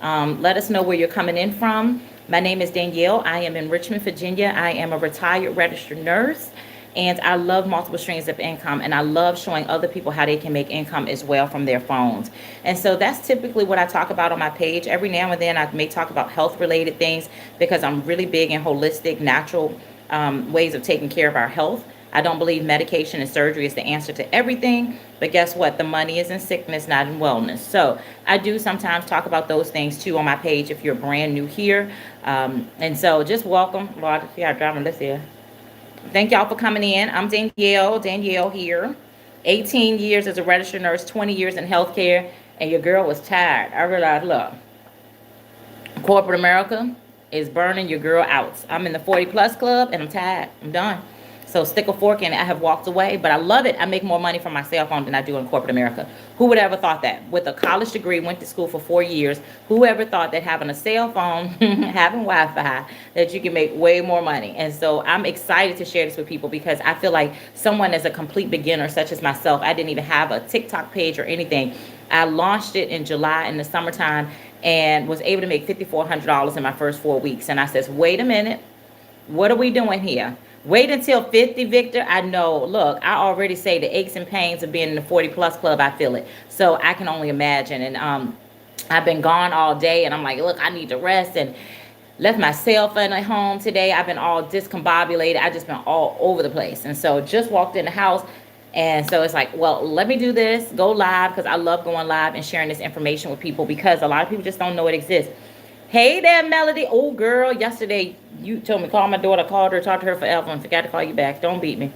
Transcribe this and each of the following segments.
Let us know where you're coming in from. My name is Danielle. I am in Richmond, Virginia. I am a retired registered nurse. And I love multiple streams of income, and I love showing other people how they can make income as well from their phones. And so that's typically what I talk about on my page. Every now and then I may talk about health related things because I'm really big in holistic, natural ways of taking care of our health. I don't believe medication and surgery is the answer to everything, but guess what? The money is in sickness, not in wellness. So I do sometimes talk about those things too on my page if you're brand new here. And so just welcome. Lord, yeah, driving this here. Thank y'all for coming in. I'm Danielle here. 18 years as a registered nurse, 20 years in healthcare, and your girl was tired. I realized, look, corporate America is burning your girl out. I'm in the 40 plus club and I'm tired. I'm done. So stick a fork in it. I have walked away, but I love it. I make more money from my cell phone than I do in corporate America. Who would ever thought that? With a college degree, went to school for 4 years. Whoever thought that having a cell phone, having Wi-Fi, that you can make way more money? And so I'm excited to share this with people because I feel like someone as a complete beginner, such as myself, I didn't even have a TikTok page or anything. I launched it in July in the summertime and was able to make $5,400 in my first 4 weeks. And I says, wait a minute, what are we doing here? Wait until 50, Victor. I know. Look, I already say the aches and pains of being in the 40 plus club. I feel it. So I can only imagine. And I've been gone all day, and I'm like, look, I need to rest, and left my cell phone at home today. I've been all discombobulated. I just been all over the place. And so just walked in the house. And so it's like, well, let me do this, go live, because I love going live and sharing this information with people because a lot of people just don't know it exists. Hey there, Melody. Oh, girl, yesterday you told me call my daughter, called her, talked to her forever, and forgot to call you back. Don't beat me.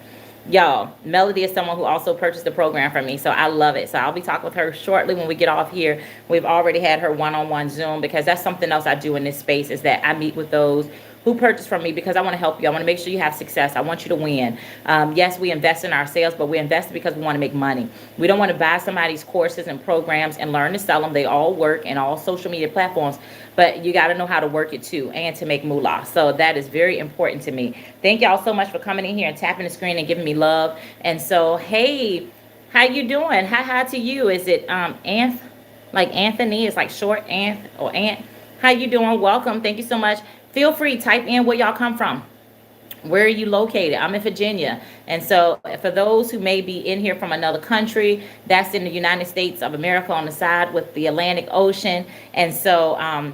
Y'all, Melody is someone who also purchased the program from me, so I love it. So I'll be talking with her shortly when we get off here. We've already had her one-on-one Zoom because that's something else I do in this space is that I meet with those who purchased from me because I want to help you. I want to make sure you have success. I want you to win. Yes, we invest in ourselves, but we invest because we want to make money. We don't want to buy somebody's courses and programs and learn to sell them. They all work in all social media platforms, but you got to know how to work it too and to make moolah. So that is very important to me. Thank y'all so much for coming in here and tapping the screen and giving me love. And so, hey, how you doing? Hi to you. Is it like Anthony? It's like short Anth or Ant. How you doing? Welcome. Thank you so much. Feel free, type in where y'all come from. Where are you located? I'm in Virginia. And so for those who may be in here from another country, that's in the United States of America on the side with the Atlantic Ocean. And so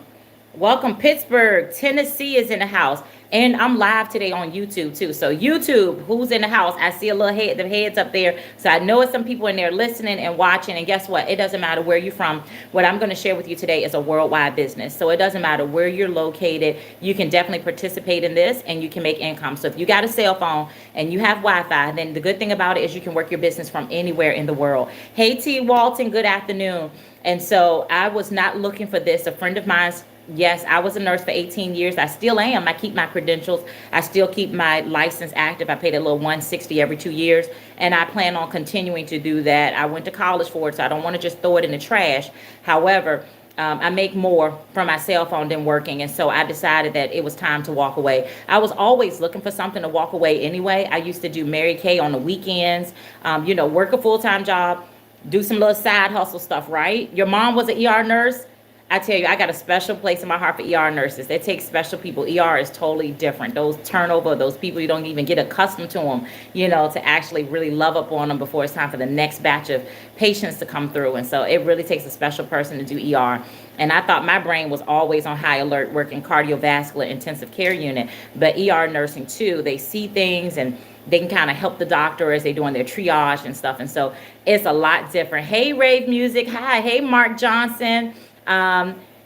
welcome, Pittsburgh. Tennessee is in the house. And I'm live today on YouTube too. So YouTube, who's in the house? I see a little head, the heads up there. So I know it's some people in there listening and watching. And guess what? It doesn't matter where you're from. What I'm going to share with you today is a worldwide business. So it doesn't matter where you're located. You can definitely participate in this and you can make income. So if you got a cell phone and you have Wi-Fi, then the good thing about it is you can work your business from anywhere in the world. Hey, T. Walton, good afternoon. And so I was not looking for this. A friend of mine's, yes, I was a nurse for 18 years. I still am. I keep my credentials. I still keep my license active. I paid a little $160 every 2 years, and I plan on continuing to do that. I went to college for it, so I don't want to just throw it in the trash. However, I make more from my cell phone than working, and so I decided that it was time to walk away. I was always looking for something to walk away anyway. I used to do Mary Kay on the weekends, work a full-time job, do some little side hustle stuff, right? Your mom was an ER nurse. I tell you, I got a special place in my heart for ER nurses. They take special people. ER is totally different. Those turnover, those people, you don't even get accustomed to them, to actually really love up on them before it's time for the next batch of patients to come through. And so it really takes a special person to do ER. And I thought my brain was always on high alert working cardiovascular intensive care unit. But ER nursing too, they see things and they can kind of help the doctor as they're doing their triage and stuff. And so it's a lot different. Hey, Rave Music. Hi. Hey, Mark Johnson.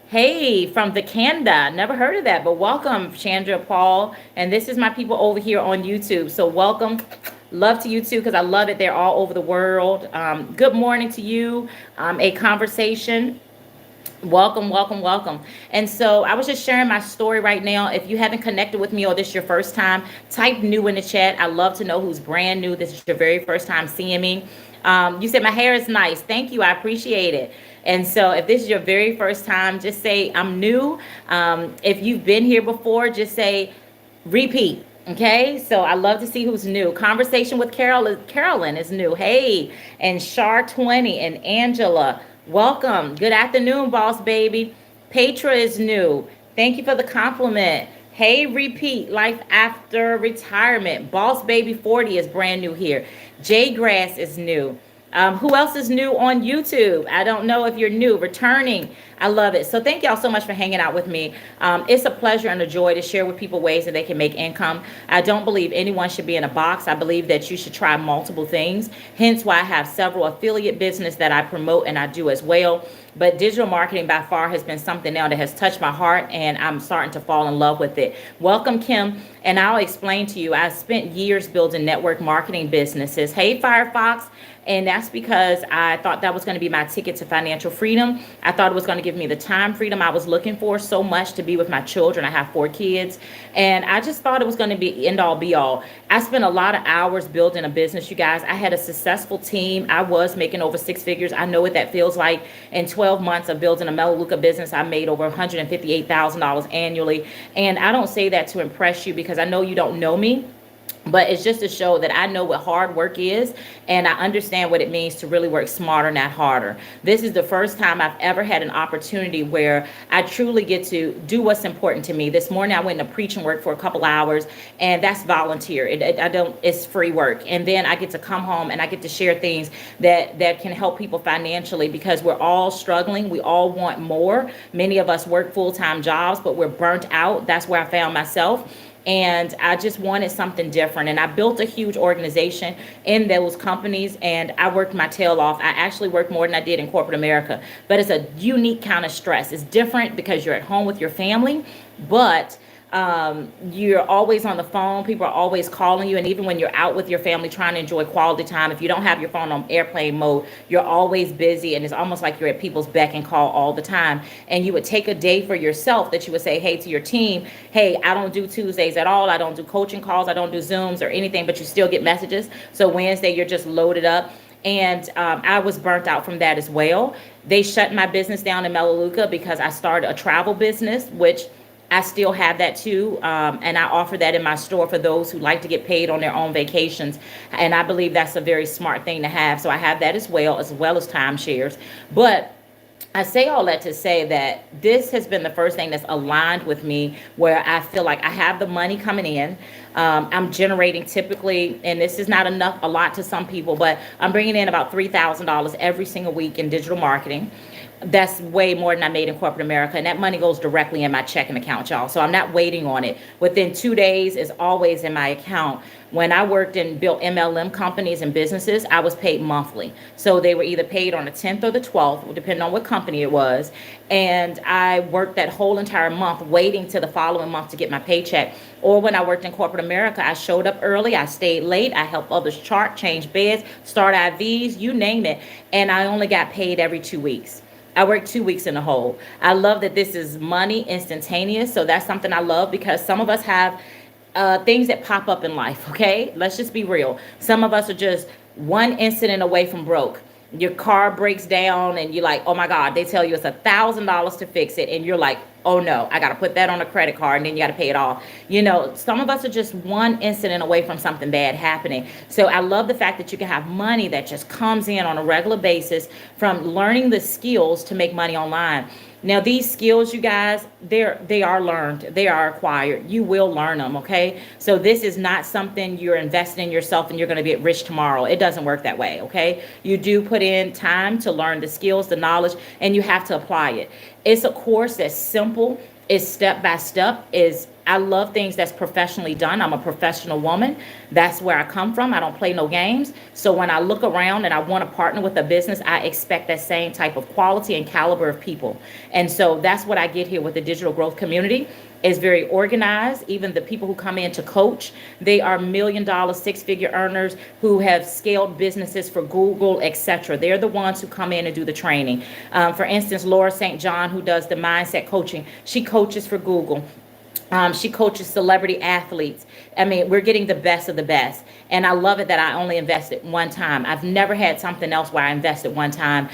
Hey, from the Canada, never heard of that, but welcome, Chandra Paul. And this is my people over here on YouTube. So welcome. Love to you too, because I love it. They're all over the world. Good morning to you. A conversation. Welcome. And so I was just sharing my story right now. If you haven't connected with me or this is your first time, type new in the chat. I love to know who's brand new. This is your very first time seeing me. You said my hair is nice. Thank you. I appreciate it. And so if this is your very first time, just say I'm new. If you've been here before, just say repeat. Okay, so I love to see who's new. Conversation with Carolyn is new. Hey, and Char 20 and Angela, welcome. Good afternoon, boss baby. Petra is new. Thank you for the compliment. Hey, repeat life after retirement. Boss Baby 40 is brand new here. Jay Grass is new. Who else is new on YouTube? I don't know if you're new, returning. I love it. So thank y'all so much for hanging out with me. It's a pleasure and a joy to share with people ways that they can make income. I don't believe anyone should be in a box. I believe that you should try multiple things. Hence why I have several affiliate business that I promote and I do as well. But digital marketing by far has been something now that has touched my heart, and I'm starting to fall in love with it. Welcome, Kim. And I'll explain to you, I spent years building network marketing businesses. Hey, Firefox. And that's because I thought that was going to be my ticket to financial freedom. I thought it was going to give me the time freedom I was looking for so much to be with my children. I have 4 kids. And I just thought it was going to be end all be all. I spent a lot of hours building a business, you guys. I had a successful team. I was making over 6 figures. I know what that feels like. In 12 months of building a Melaleuca business, I made over $158,000 annually. And I don't say that to impress you because I know you don't know me. But it's just to show that I know what hard work is, and I understand what it means to really work smarter, not harder. This is the first time I've ever had an opportunity where I truly get to do what's important to me. This morning I went to preach and work for a couple hours, and that's volunteer. It's free work. And then I get to come home and I get to share things that can help people financially, because we're all struggling. We all want more. Many of us work full-time jobs, but we're burnt out. That's where I found myself. And I just wanted something different. And I built a huge organization in those companies, and I worked my tail off. I actually worked more than I did in corporate America. But it's a unique kind of stress. It's different because you're at home with your family, but you're always on the phone. People are always calling you. And even when you're out with your family trying to enjoy quality time, if you don't have your phone on airplane mode, you're always busy. And it's almost like you're at people's beck and call all the time. And you would take a day for yourself that you would say, hey, to your team, hey, I don't do Tuesdays at all. I don't do coaching calls. I don't do Zooms or anything, but you still get messages. So Wednesday, you're just loaded up. And I was burnt out from that as well. They shut my business down in Melaleuca because I started a travel business, which I still have that too, and I offer that in my store for those who like to get paid on their own vacations, and I believe that's a very smart thing to have. So I have that as well as timeshares. But I say all that to say that this has been the first thing that's aligned with me, where I feel like I have the money coming in. I'm generating typically, and this is not a lot to some people, but I'm bringing in about $3,000 every single week in digital marketing. That's way more than I made in corporate America. And that money goes directly in my checking account, y'all. So I'm not waiting on it. Within 2 days, it's always in my account. When I worked and built MLM companies and businesses, I was paid monthly. So they were either paid on the 10th or the 12th, depending on what company it was. And I worked that whole entire month waiting to the following month to get my paycheck. Or when I worked in corporate America, I showed up early, I stayed late, I helped others chart, change beds, start IVs, you name it. And I only got paid every 2 weeks. I work 2 weeks in a hole. I love that this is money instantaneous. So that's something I love, because some of us have things that pop up in life. Okay, let's just be real. Some of us are just one incident away from broke. Your car breaks down and you're like, oh my God, they tell you it's $1,000 to fix it. And you're like, oh no, I got to put that on a credit card, and then you got to pay it off. You know, some of us are just one incident away from something bad happening. So I love the fact that you can have money that just comes in on a regular basis from learning the skills to make money online. Now, these skills, you guys, they are learned. They are acquired. You will learn them, okay? So this is not something you're investing in yourself and you're going to get rich tomorrow. It doesn't work that way, okay? You do put in time to learn the skills, the knowledge, and you have to apply it. It's a course that's simple. It's step by step. I love things that's professionally done. I'm a professional woman. That's where I come from. I don't play no games. So when I look around and I want to partner with a business, I expect that same type of quality and caliber of people. And so that's what I get here with the digital growth community. Is very organized. Even the people who come in to coach, they are $1 million, 6-figure earners who have scaled businesses for Google, etc. They're the ones who come in and do the training. For instance, Laura St. John, who does the mindset coaching, she coaches for Google. She coaches celebrity athletes. I mean, we're getting the best of the best. And I love it that I only invested one time. I've never had something else where I invested one time.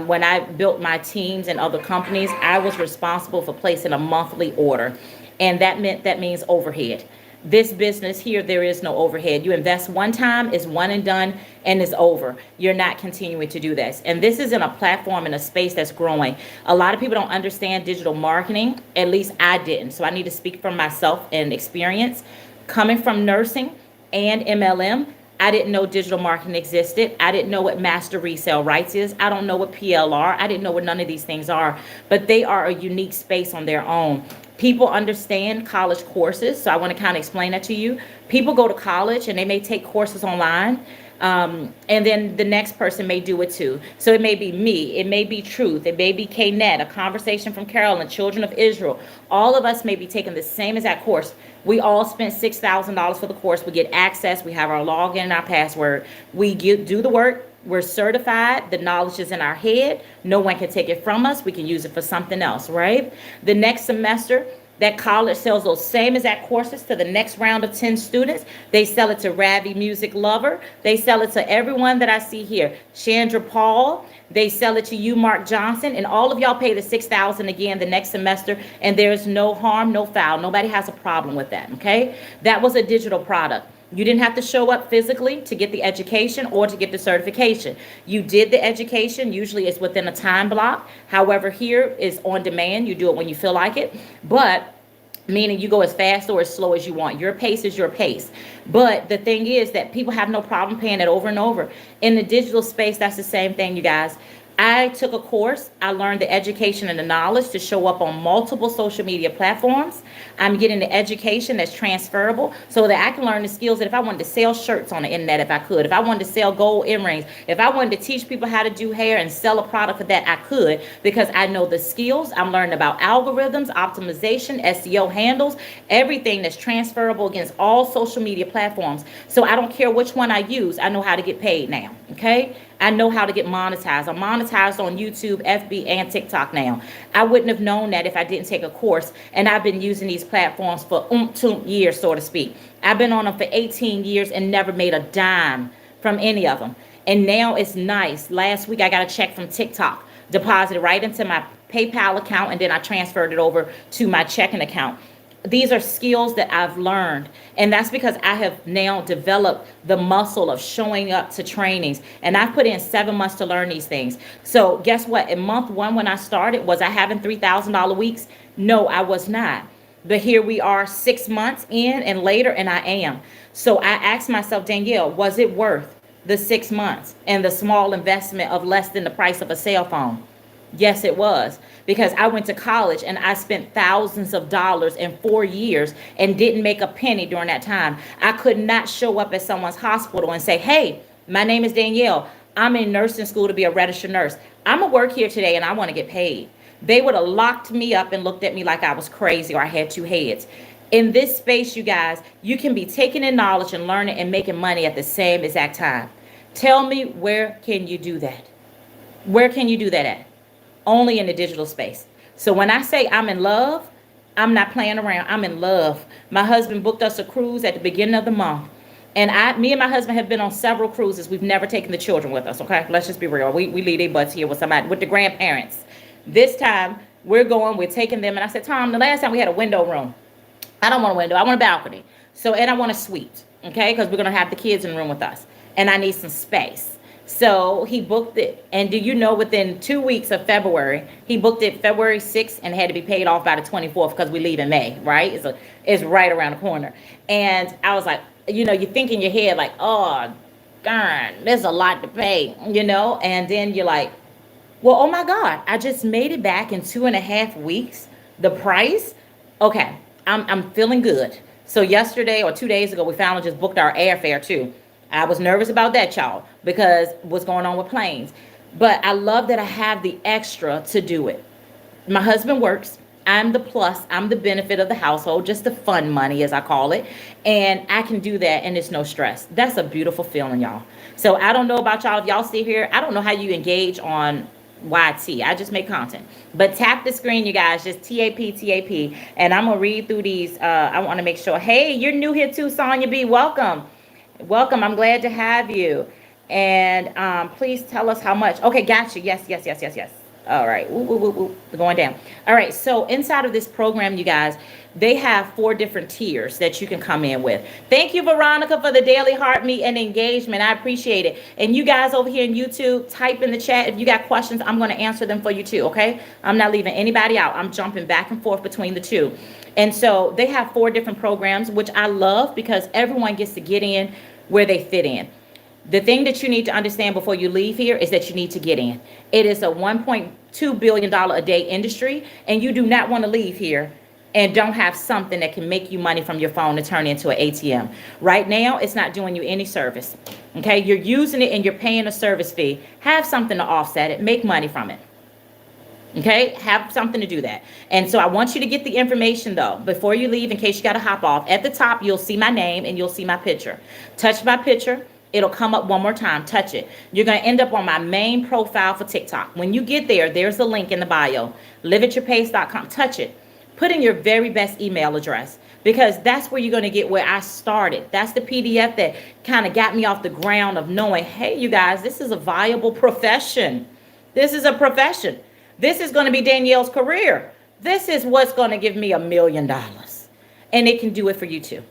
When I built my teams and other companies, I was responsible for placing a monthly order. And that means overhead. This business here, there is no overhead. You invest one time, it's one and done, and it's over. You're not continuing to do this. And this is in a platform, in a space that's growing. A lot of people don't understand digital marketing. At least I didn't. So I need to speak from myself and experience. Coming from nursing and MLM, I didn't know digital marketing existed. I didn't know what master resale rights is. I don't know what PLR. I didn't know what none of these things are, but they are a unique space on their own. People understand college courses, so I want to kind of explain that to you. People go to college and they may take courses online, and then the next person may do it too. So it may be me, it may be Truth, it may be KNet, a conversation from Carolyn, Children of Israel. All of us may be taking the same exact course. We all spent $6,000 for the course. We get access. We have our login and our password. We do the work. We're certified. The knowledge is in our head. No one can take it from us. We can use it for something else, right? The next semester, that college sells those same exact courses to the next round of 10 students. They sell it to Ravi Music Lover. They sell it to everyone that I see here. Chandra Paul. They sell it to you, Mark Johnson. And all of y'all pay the $6,000 again the next semester. And there's no harm, no foul. Nobody has a problem with that, okay? That was a digital product. You didn't have to show up physically to get the education or to get the certification. You did the education. Usually it's within a time block. However, here is on demand. You do it when you feel like it. But meaning you go as fast or as slow as you want. Your pace is your pace. But the thing is that people have no problem paying it over and over. In the digital space, that's the same thing, you guys. I took a course. I learned the education and the knowledge to show up on multiple social media platforms. I'm getting the education that's transferable so that I can learn the skills that if I wanted to sell shirts on the internet, if I could, if I wanted to sell gold earrings, if I wanted to teach people how to do hair and sell a product for that, I could, because I know the skills. I'm learning about algorithms, optimization, SEO handles, everything that's transferable against all social media platforms. So I don't care which one I use. I know how to get paid now. Okay. I know how to get monetized. I'm monetized on YouTube, FB, and TikTok now. I wouldn't have known that if I didn't take a course, and I've been using these platforms for years, so to speak. I've been on them for 18 years and never made a dime from any of them. And now it's nice. Last week I got a check from TikTok, deposited right into my PayPal account, and then I transferred it over to my checking account. These are skills that I've learned. And that's because I have now developed the muscle of showing up to trainings. And I've put in 7 months to learn these things. So guess what? In month 1, when I started, was I having $3,000 weeks? No, I was not. But here we are 6 months in and later, and I am. So I asked myself, Danielle, was it worth the 6 months and the small investment of less than the price of a cell phone? Yes, it was, because I went to college and I spent thousands of dollars in 4 years and didn't make a penny during that time. I could not show up at someone's hospital and say, hey, my name is Danielle. I'm in nursing school to be a registered nurse. I'm going to work here today and I want to get paid. They would have locked me up and looked at me like I was crazy or I had 2 heads. In this space, you guys, you can be taking in knowledge and learning and making money at the same exact time. Tell me, where can you do that? Where can you do that at? Only in the digital space. So when I say I'm in love, I'm not playing around. I'm in love. My husband booked us a cruise at the beginning of the month. And me and my husband have been on several cruises. We've never taken the children with us, okay? Let's just be real. We leave their butts here with somebody, with the grandparents. This time, we're taking them. And I said, Tom, the last time we had a window room. I don't want a window. I want a balcony. And I want a suite, okay? Because we're going to have the kids in the room with us. And I need some space. So he booked it. And do you know, within 2 weeks of February, he booked it February 6th and had to be paid off by the 24th because we leave in May, right? It's right around the corner. And I was like, you think in your head like, oh, darn, there's a lot to pay, and then you're like, well, oh my God, I just made it back in 2.5 weeks. The price? Okay, I'm feeling good. So yesterday or 2 days ago, we finally just booked our airfare too. I was nervous about that, y'all, because what's going on with planes. But I love that I have the extra to do it. My husband works. I'm the plus. I'm the benefit of the household, just the fun money, as I call it. And I can do that, and it's no stress. That's a beautiful feeling, y'all. So I don't know about y'all. If y'all see here, I don't know how you engage on YT. I just make content. But tap the screen, you guys. Just TAP. And I'm going to read through these. I want to make sure. Hey, you're new here too, Sonia B. Welcome. Welcome. I'm glad to have you. And please tell us how much. Okay, got you. Yes. All right. Going down. All right. So inside of this program, you guys, they have 4 different tiers that you can come in with. Thank you, Veronica, for the daily heart meet and engagement. I appreciate it. And you guys over here in YouTube, type in the chat. If you got questions, I'm going to answer them for you too. Okay. I'm not leaving anybody out. I'm jumping back and forth between the two. And so they have 4 different programs, which I love because everyone gets to get in where they fit in. The thing that you need to understand before you leave here is that you need to get in. It is a $1.2 billion a day industry, and you do not want to leave here and don't have something that can make you money from your phone to turn into an ATM. Right now, it's not doing you any service. Okay, you're using it and you're paying a service fee. Have something to offset it. Make money from it. Okay, have something to do that. And so I want you to get the information though before you leave, in case you got to hop off. At the top, you'll see my name and you'll see my picture. Touch my picture. It'll come up one more time. Touch it. You're going to end up on my main profile for TikTok. When you get there, there's a link in the bio. liveatyourpace.com. Touch it. Put in your very best email address, because that's where you're going to get where I started. That's the PDF that kind of got me off the ground of knowing, hey, you guys, this is a viable profession. This is a profession. This is going to be Danielle's career. This is what's going to give me $1 million. And it can do it for you too.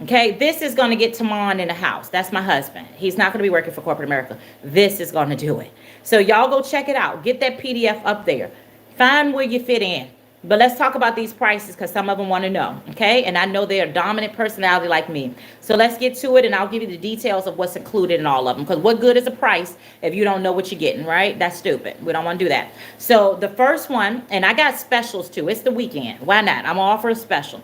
Okay, this is going to get Tamon in the house. That's my husband. He's not going to be working for corporate America. This is going to do it. So y'all go check it out. Get that PDF up there. Find where you fit in. But let's talk about these prices, because some of them want to know. Okay, and I know they're a dominant personality like me. So let's get to it, and I'll give you the details of what's included in all of them. Because what good is a price if you don't know what you're getting, right? That's stupid. We don't want to do that. So the first one, and I got specials too. It's the weekend. Why not? I'm going to offer a special.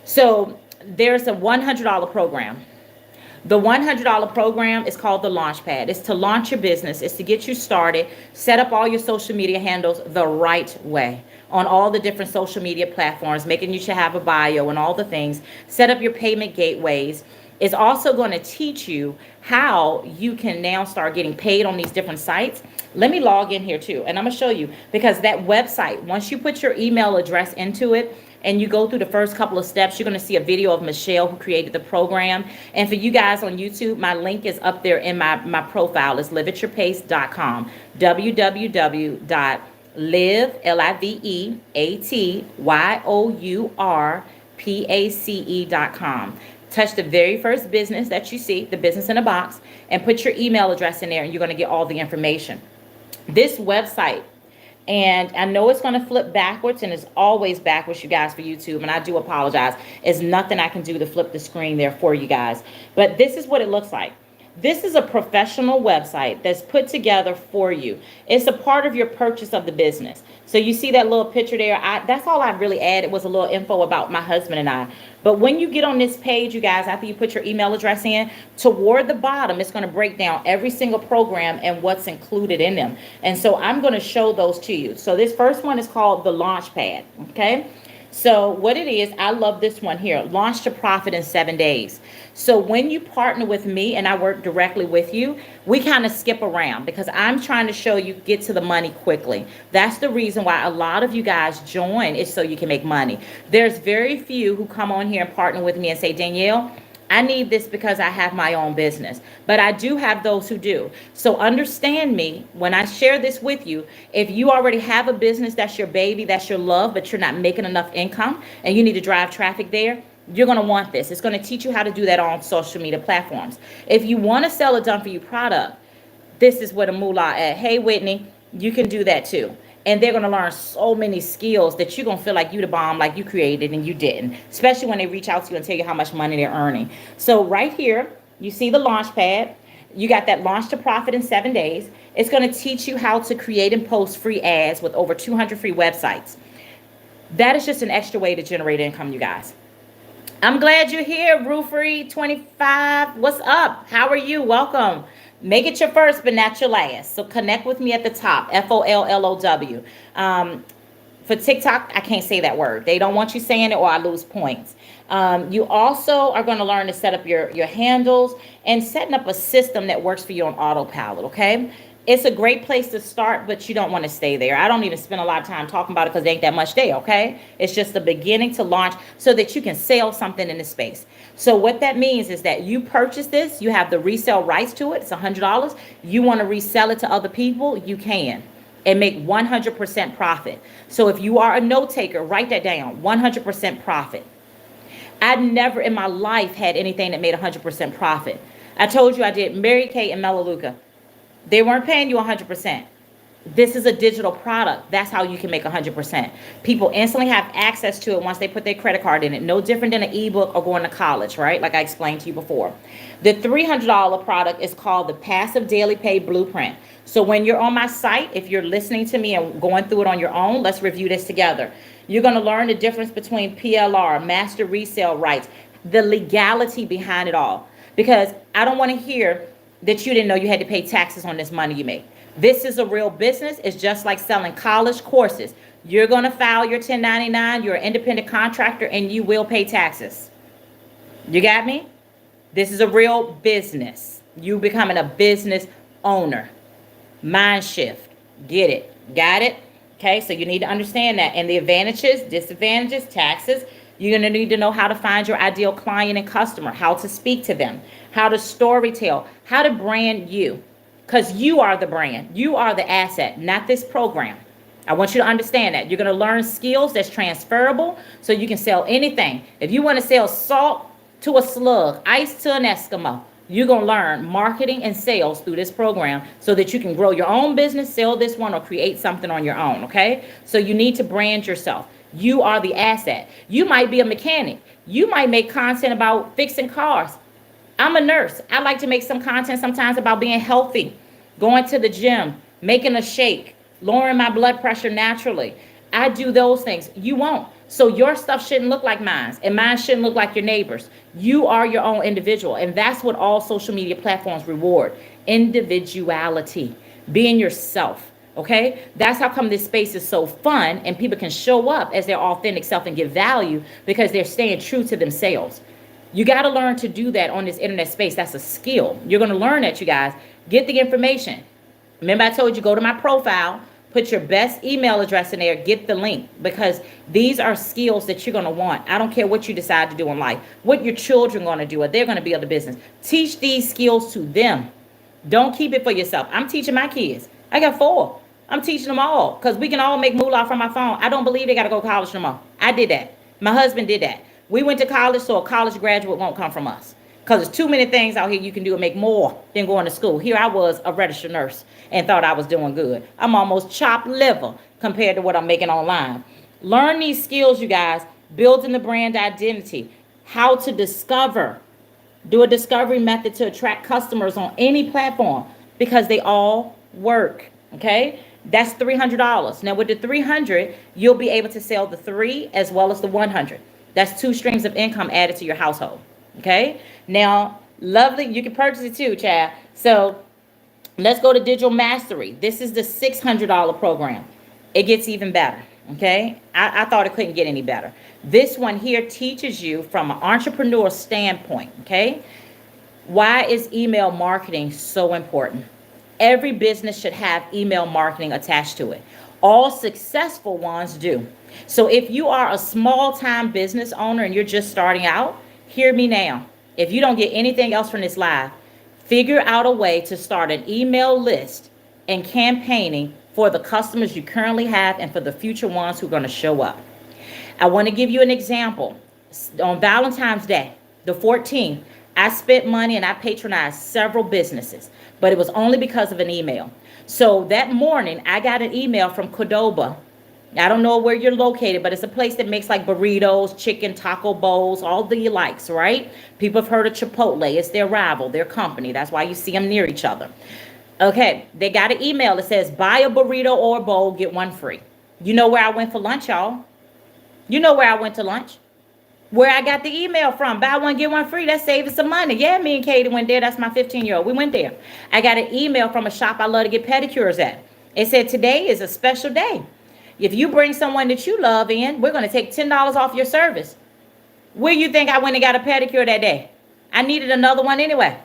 So there's a $100 program. The $100 program is called the Launchpad. It's to launch your business. It's to get you started, set up all your social media handles the right way on all the different social media platforms, making you should have a bio and all the things. Set up your payment gateways. It's also going to teach you how you can now start getting paid on these different sites. Let me log in here too, and I'm going to show you, because that website, once you put your email address into it, and you go through the first couple of steps, you're going to see a video of Michelle, who created the program. And for you guys on YouTube, my link is up there in my profile. It's liveatyourpace.com. liveatyourpace.com. Touch the very first business that you see, the business in a box, and put your email address in there, and you're going to get all the information. This website, and I know it's going to flip backwards, and it's always backwards, you guys, for YouTube, and I do apologize. There's nothing I can do to flip the screen there for you guys. But this is what it looks like. This is a professional website that's put together for you. It's a part of your purchase of the business. So you see that little picture there. That's all I really added, was a little info about my husband and I. But when you get on this page, you guys, after you put your email address in, toward the bottom, it's going to break down every single program and what's included in them. And so I'm going to show those to you. So this first one is called the Launchpad. Okay. So what it is, I love this one here, Launch to Profit in 7 days. So when you partner with me and I work directly with you, we kind of skip around, because I'm trying to show you get to the money quickly. That's the reason why a lot of you guys join, is so you can make money. There's very few who come on here and partner with me and say, Danielle, I need this because I have my own business. But I do have those who do. So understand me when I share this with you. If you already have a business, that's your baby, that's your love, but you're not making enough income and you need to drive traffic there, you're going to want this. It's going to teach you how to do that on social media platforms. If you want to sell a done for you product, this is where the moolah at. Hey, Whitney, you can do that too. And they're going to learn so many skills that you're going to feel like you the bomb, like you created and you didn't, especially when they reach out to you and tell you how much money they're earning. So right here, you see the Launchpad. You got that Launch to Profit in 7 days. It's going to teach you how to create and post free ads with over 200 free websites. That is just an extra way to generate income, you guys. I'm glad you're here, Roofery25. What's up? How are you? Welcome. Make it your first, but not your last. So connect with me at the top, FOLLOW. For TikTok, I can't say that word. They don't want you saying it or I lose points. You also are going to learn to set up your handles and setting up a system that works for you on autopilot, okay? It's a great place to start, but you don't want to stay there. I don't even spend a lot of time talking about it because there ain't that much there, okay? It's just the beginning to launch so that you can sell something in the space. So what that means is that you purchase this, you have the resale rights to it, it's $100. You want to resell it to other people, you can. and make 100% profit. So if you are a note taker, write that down, 100% profit. I never in my life had anything that made 100% profit. I told you I did Mary Kay and Melaleuca. They weren't paying you 100%. This is a digital product. That's how you can make 100%. People instantly have access to it once they put their credit card in it. No different than an ebook or going to college, right? Like I explained to you before. The $300 product is called the Passive Daily Pay Blueprint. So when you're on my site, if you're listening to me and going through it on your own, let's review this together. You're going to learn the difference between PLR, master resale rights, the legality behind it all. Because I don't want to hear that you didn't know you had to pay taxes on this money you make. This is a real business. It's just like selling college courses. You're going to file your 1099. You're an independent contractor and you will pay taxes. You got me? This is a real business. You becoming a business owner. Mind shift. Get it? Got it? Okay, so you need to understand that. And the advantages, disadvantages, taxes. You're going to need to know how to find your ideal client and customer, how to speak to them, how to story tell, how to brand you. Because you are the brand. You are the asset, not this program. I want you to understand that. You're going to learn skills that's transferable so you can sell anything. If you want to sell salt to a slug, ice to an Eskimo, you're going to learn marketing and sales through this program so that you can grow your own business, sell this one, or create something on your own, okay? So you need to brand yourself. You are the asset. You might be a mechanic. You might make content about fixing cars. I'm a nurse. I like to make some content sometimes about being healthy, going to the gym, making a shake, lowering my blood pressure naturally. I do those things. You won't. So your stuff shouldn't look like mine, and mine shouldn't look like your neighbor's. You are your own individual, and that's what all social media platforms reward. Individuality, being yourself. Okay, that's how come this space is so fun, and people can show up as their authentic self and give value because they're staying true to themselves. You got to learn to do that on this internet space. That's a skill. You're going to learn that, you guys. Get the information. Remember, I told you, go to my profile, put your best email address in there, get the link, because these are skills that you're going to want. I don't care what you decide to do in life, what your children are going to do, or they're going to build a business. Teach these skills to them. Don't keep it for yourself. I'm teaching my kids. I got 4. I'm teaching them all because we can all make moolah from my phone. I don't believe they got to go to college no more. I did that. My husband did that. We went to college, so a college graduate won't come from us. Because there's too many things out here you can do and make more than going to school. Here I was a registered nurse and thought I was doing good. I'm almost chopped liver compared to what I'm making online. Learn these skills, you guys. Building the brand identity. How to discover. Do a discovery method to attract customers on any platform because they all work. Okay? That's $300. Now with the $300, you'll be able to sell the 3 as well as the 100. That's 2 streams of income added to your household. Okay. Now, lovely. You can purchase it too, Chad. So let's go to Digital Mastery. This is the $600 program. It gets even better. Okay. I thought it couldn't get any better. This one here teaches you from an entrepreneur standpoint. Okay. Why is email marketing so important? Every business should have email marketing attached to it. All successful ones do. So if you are a small-time business owner and you're just starting out, hear me now. If you don't get anything else from this live, figure out a way to start an email list and campaigning for the customers you currently have and for the future ones who are going to show up. I want to give you an example. On Valentine's Day, the 14th, I spent money and I patronized several businesses, but it was only because of an email. So that morning, I got an email from Qdoba. I don't know where you're located, but it's a place that makes like burritos, chicken, taco bowls, all the likes, right? People have heard of Chipotle. It's their rival, their company. That's why you see them near each other. Okay, they got an email that says, buy a burrito or a bowl, get one free. You know where I went for lunch, y'all? You know where I went to lunch? Where I got the email from, buy one, get one free. That saved us some money. Yeah, me and Katie went there. That's my 15-year-old. We went there. I got an email from a shop I love to get pedicures at. It said, today is a special day. If you bring someone that you love in, we're going to take $10 off your service. Where you think I went and got a pedicure that day? I needed another one anyway.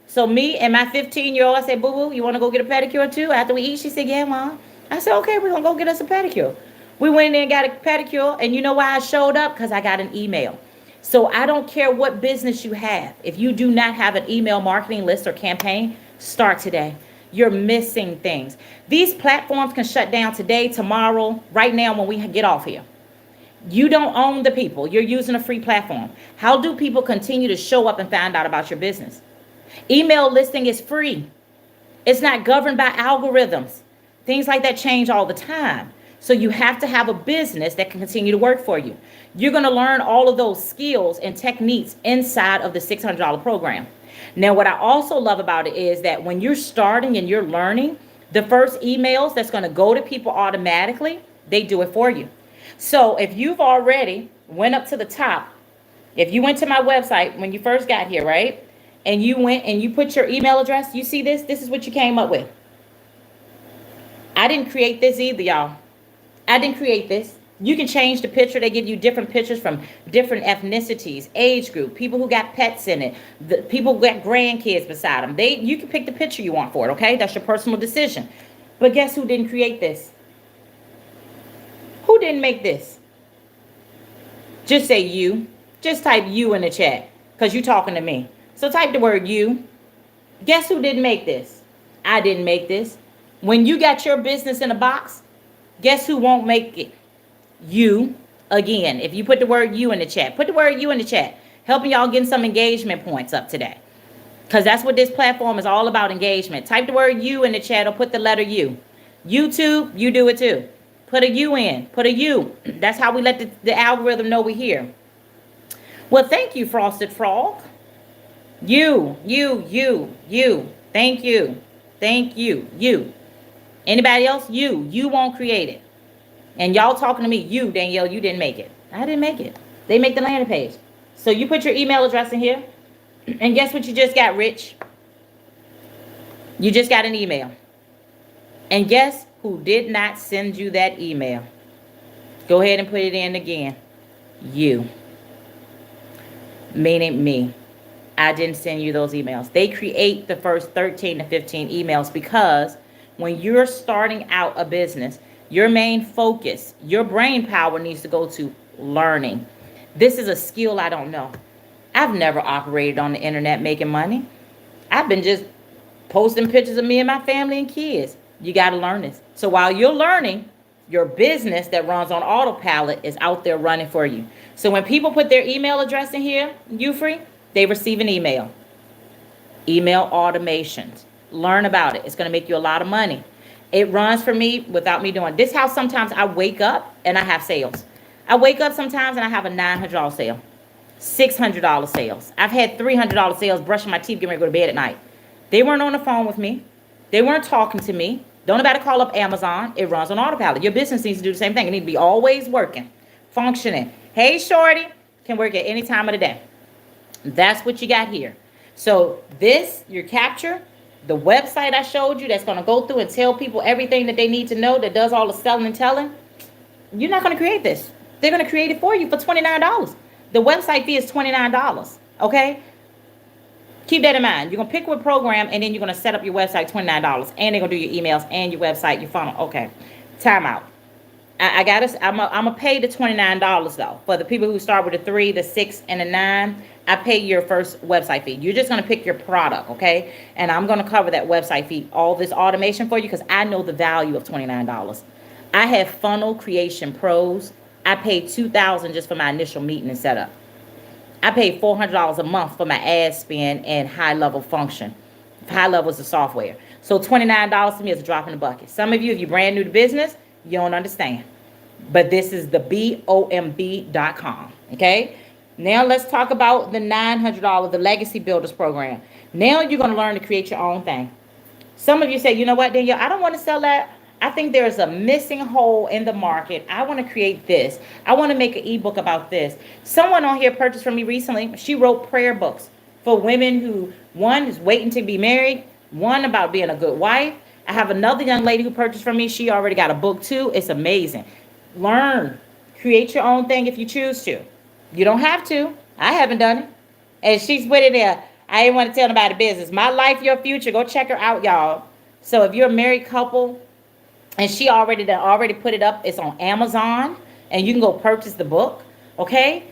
So me and my 15-year-old, I said, boo-boo, you want to go get a pedicure too? After we eat, she said, yeah, Mom. I said, okay, we're going to go get us a pedicure. We went in there and got a pedicure. And you know why I showed up? Because I got an email. So I don't care what business you have. If you do not have an email marketing list or campaign, start today. You're missing things. These platforms can shut down today, tomorrow, right now when we get off here. You don't own the people. You're using a free platform. How do people continue to show up and find out about your business? Email listing is free. It's not governed by algorithms. Things like that change all the time. So you have to have a business that can continue to work for you. You're going to learn all of those skills and techniques inside of the $600 program. Now, what I also love about it is that when you're starting and you're learning, the first emails that's going to go to people automatically, they do it for you. So if you've already went up to the top, if you went to my website when you first got here, right? And you went and you put your email address, you see this? This is what you came up with. I didn't create this either, y'all. I didn't create this. You can change the picture. They give you different pictures from different ethnicities, age group, people who got pets in it, the people who got grandkids beside them. You can pick the picture you want for it, okay? That's your personal decision. But guess who didn't create this? Who didn't make this? Just say you. Just type you in the chat because you're talking to me. So type the word you. Guess who didn't make this? I didn't make this. When you got your business in a box, guess who won't make it? You. Again, if you put the word you in the chat, put the word you in the chat. Helping y'all getting some engagement points up today. Because that's what this platform is all about, engagement. Type the word you in the chat or put the letter U. YouTube, you do it too. Put a U in. Put a U. That's how we let the algorithm know we're here. Well, thank you, Frosted Frog. You. Thank you. Thank you. You. Anybody else? You won't create it. And y'all talking to me, you, Danielle, you didn't make it. I didn't make it. They make the landing page. So you put your email address in here. And guess what you just got, Rich? You just got an email. And guess who did not send you that email? Go ahead and put it in again. You. Meaning me. I didn't send you those emails. They create the first 13 to 15 emails because when you're starting out a business, your main focus, your brain power needs to go to learning. This is a skill I don't know. I've never operated on the internet making money. I've been just posting pictures of me and my family and kids. You got to learn this. So while you're learning, your business that runs on autopilot is out there running for you. So when people put their email address in here, YouFree, they receive an email. Email automations. Learn about it. It's going to make you a lot of money. It runs for me without me doing. This is how sometimes I wake up and I have sales. I wake up sometimes and I have a $900 sale. $600 sales. I've had $300 sales brushing my teeth, getting ready to go to bed at night. They weren't on the phone with me. They weren't talking to me. Don't nobody call up Amazon. It runs on autopilot. Your business needs to do the same thing. It needs to be always working, functioning. Hey, shorty, can work at any time of the day. That's what you got here. So this, your capture, the website I showed you that's going to go through and tell people everything that they need to know that does all the selling and telling, you're not going to create this. They're going to create it for you for $29. The website fee is $29, okay? Keep that in mind. You're going to pick what program, and then you're going to set up your website, $29, and they're going to do your emails and your website, your funnel. Okay, time out. I'm going to pay the $29, though. For the people who start with the 3, the 6, and the 9, I pay your first website fee. You're just going to pick your product, okay? And I'm going to cover that website fee, all this automation for you, because I know the value of $29. I have Funnel Creation Pros. I paid $2,000 just for my initial meeting and setup. I paid $400 a month for my ad spend and high level function. High level is the software. So $29 to me is a drop in the bucket. Some of you, if you're brand new to business, you don't understand. But this is the BOMB.com. Okay. Now let's talk about the $900, the Legacy Builders program. Now you're going to learn to create your own thing. Some of you say, you know what, Danielle, I don't want to sell that. I think there's a missing hole in the market. I want to create this. I want to make an ebook about this. Someone on here purchased from me recently. She wrote prayer books for women who, one is waiting to be married, one about being a good wife. I have another young lady who purchased from me. She already got a book too. It's amazing. Learn. Create your own thing if you choose to. You don't have to. I haven't done it. And she's put it there. I didn't want to tell nobody business. My Life, Your Future. Go check her out, y'all. So if you're a married couple, and she already put it up. It's on Amazon, and you can go purchase the book, okay?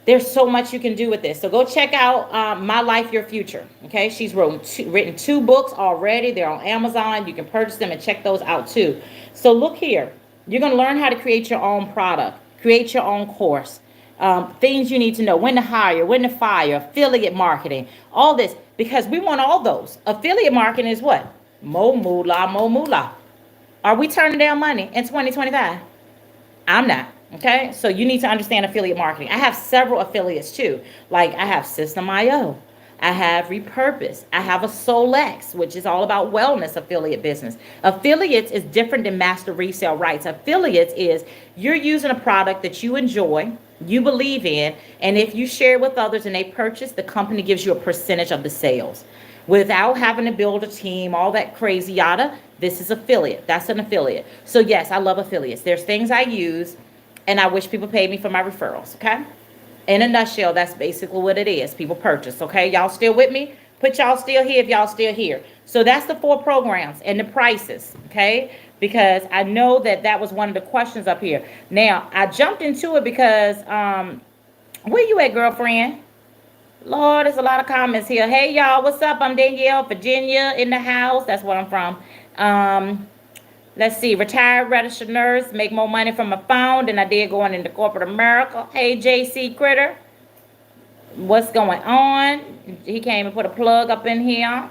There's so much you can do with this. So go check out My Life, Your Future. Okay, she's written 2 books already. They're on Amazon. You can purchase them and check those out too. So look here. You're going to learn how to create your own product, create your own course, things you need to know, when to hire, when to fire, affiliate marketing, all this, because we want all those. Affiliate marketing is what? Mo moolah, mo moolah. Are we turning down money in 2025? I'm not. Okay, so you need to understand affiliate marketing. I have several affiliates too. Like I have System.io, I have Repurpose, I have a Solex, which is all about wellness affiliate business. Affiliates is different than master resale rights. Affiliates is you're using a product that you enjoy, you believe in, and if you share it with others and they purchase, the company gives you a percentage of the sales. Without having to build a team, all that crazy yada, this is affiliate. That's an affiliate. So yes, I love affiliates. There's things I use and I wish people paid me for my referrals, okay? In a nutshell, that's basically what it is. People purchase, okay? Y'all still with me? Put y'all still here if y'all still here. So that's the 4 programs and the prices, okay? Because I know that was one of the questions up here. Now, I jumped into it because, where you at, girlfriend? Lord, there's a lot of comments here. Hey, y'all, what's up? I'm Danielle, Virginia, in the house. That's where I'm from. Let's see, retired registered nurse, make more money from a phone than I did going into corporate America. Hey, JC Critter, what's going on? He came and put a plug up in here.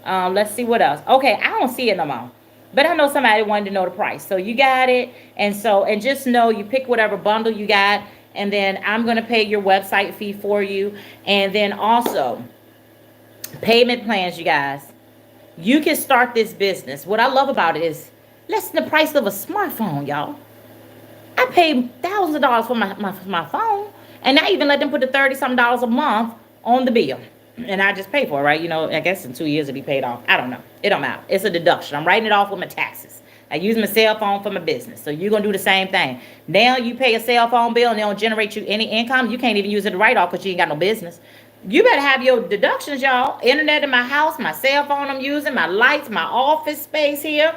Let's see what else. Okay, I don't see it no more. But I know somebody wanted to know the price. So you got it. And just know you pick whatever bundle you got. And then I'm going to pay your website fee for you. And then also, payment plans, you guys. You can start this business. What I love about it is less than the price of a smartphone, y'all. I paid thousands of dollars for my phone, and I even let them put the $30-something a month on the bill, and I just pay for it, right? You know, I guess in 2 years it'll be paid off. I don't know. It don't matter. It's a deduction. I'm writing it off with my taxes. I use my cell phone for my business, so you're gonna do the same thing. Now you pay a cell phone bill, and they don't generate you any income. You can't even use it to write off because you ain't got no business. You better have your deductions, y'all. Internet in my house, my cell phone I'm using, my lights, my office space here.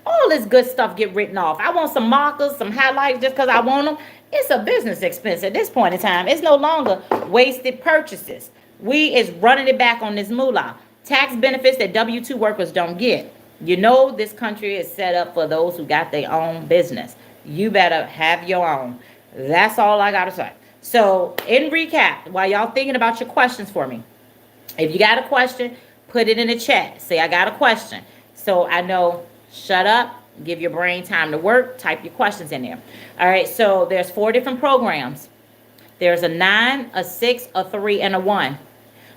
All this good stuff get written off. I want some markers, some highlights just because I want them. It's a business expense at this point in time. It's no longer wasted purchases. We is running it back on this moolah. Tax benefits that W-2 workers don't get. You know this country is set up for those who got their own business. You better have your own. That's all I got to say. So in recap, while y'all thinking about your questions for me, if you got a question, put it in the chat. Say, I got a question. So I know. Shut up, give your brain time to work, type your questions in there. All right, so there's 4 different programs. There's a 9, a 6, a 3, and a 1.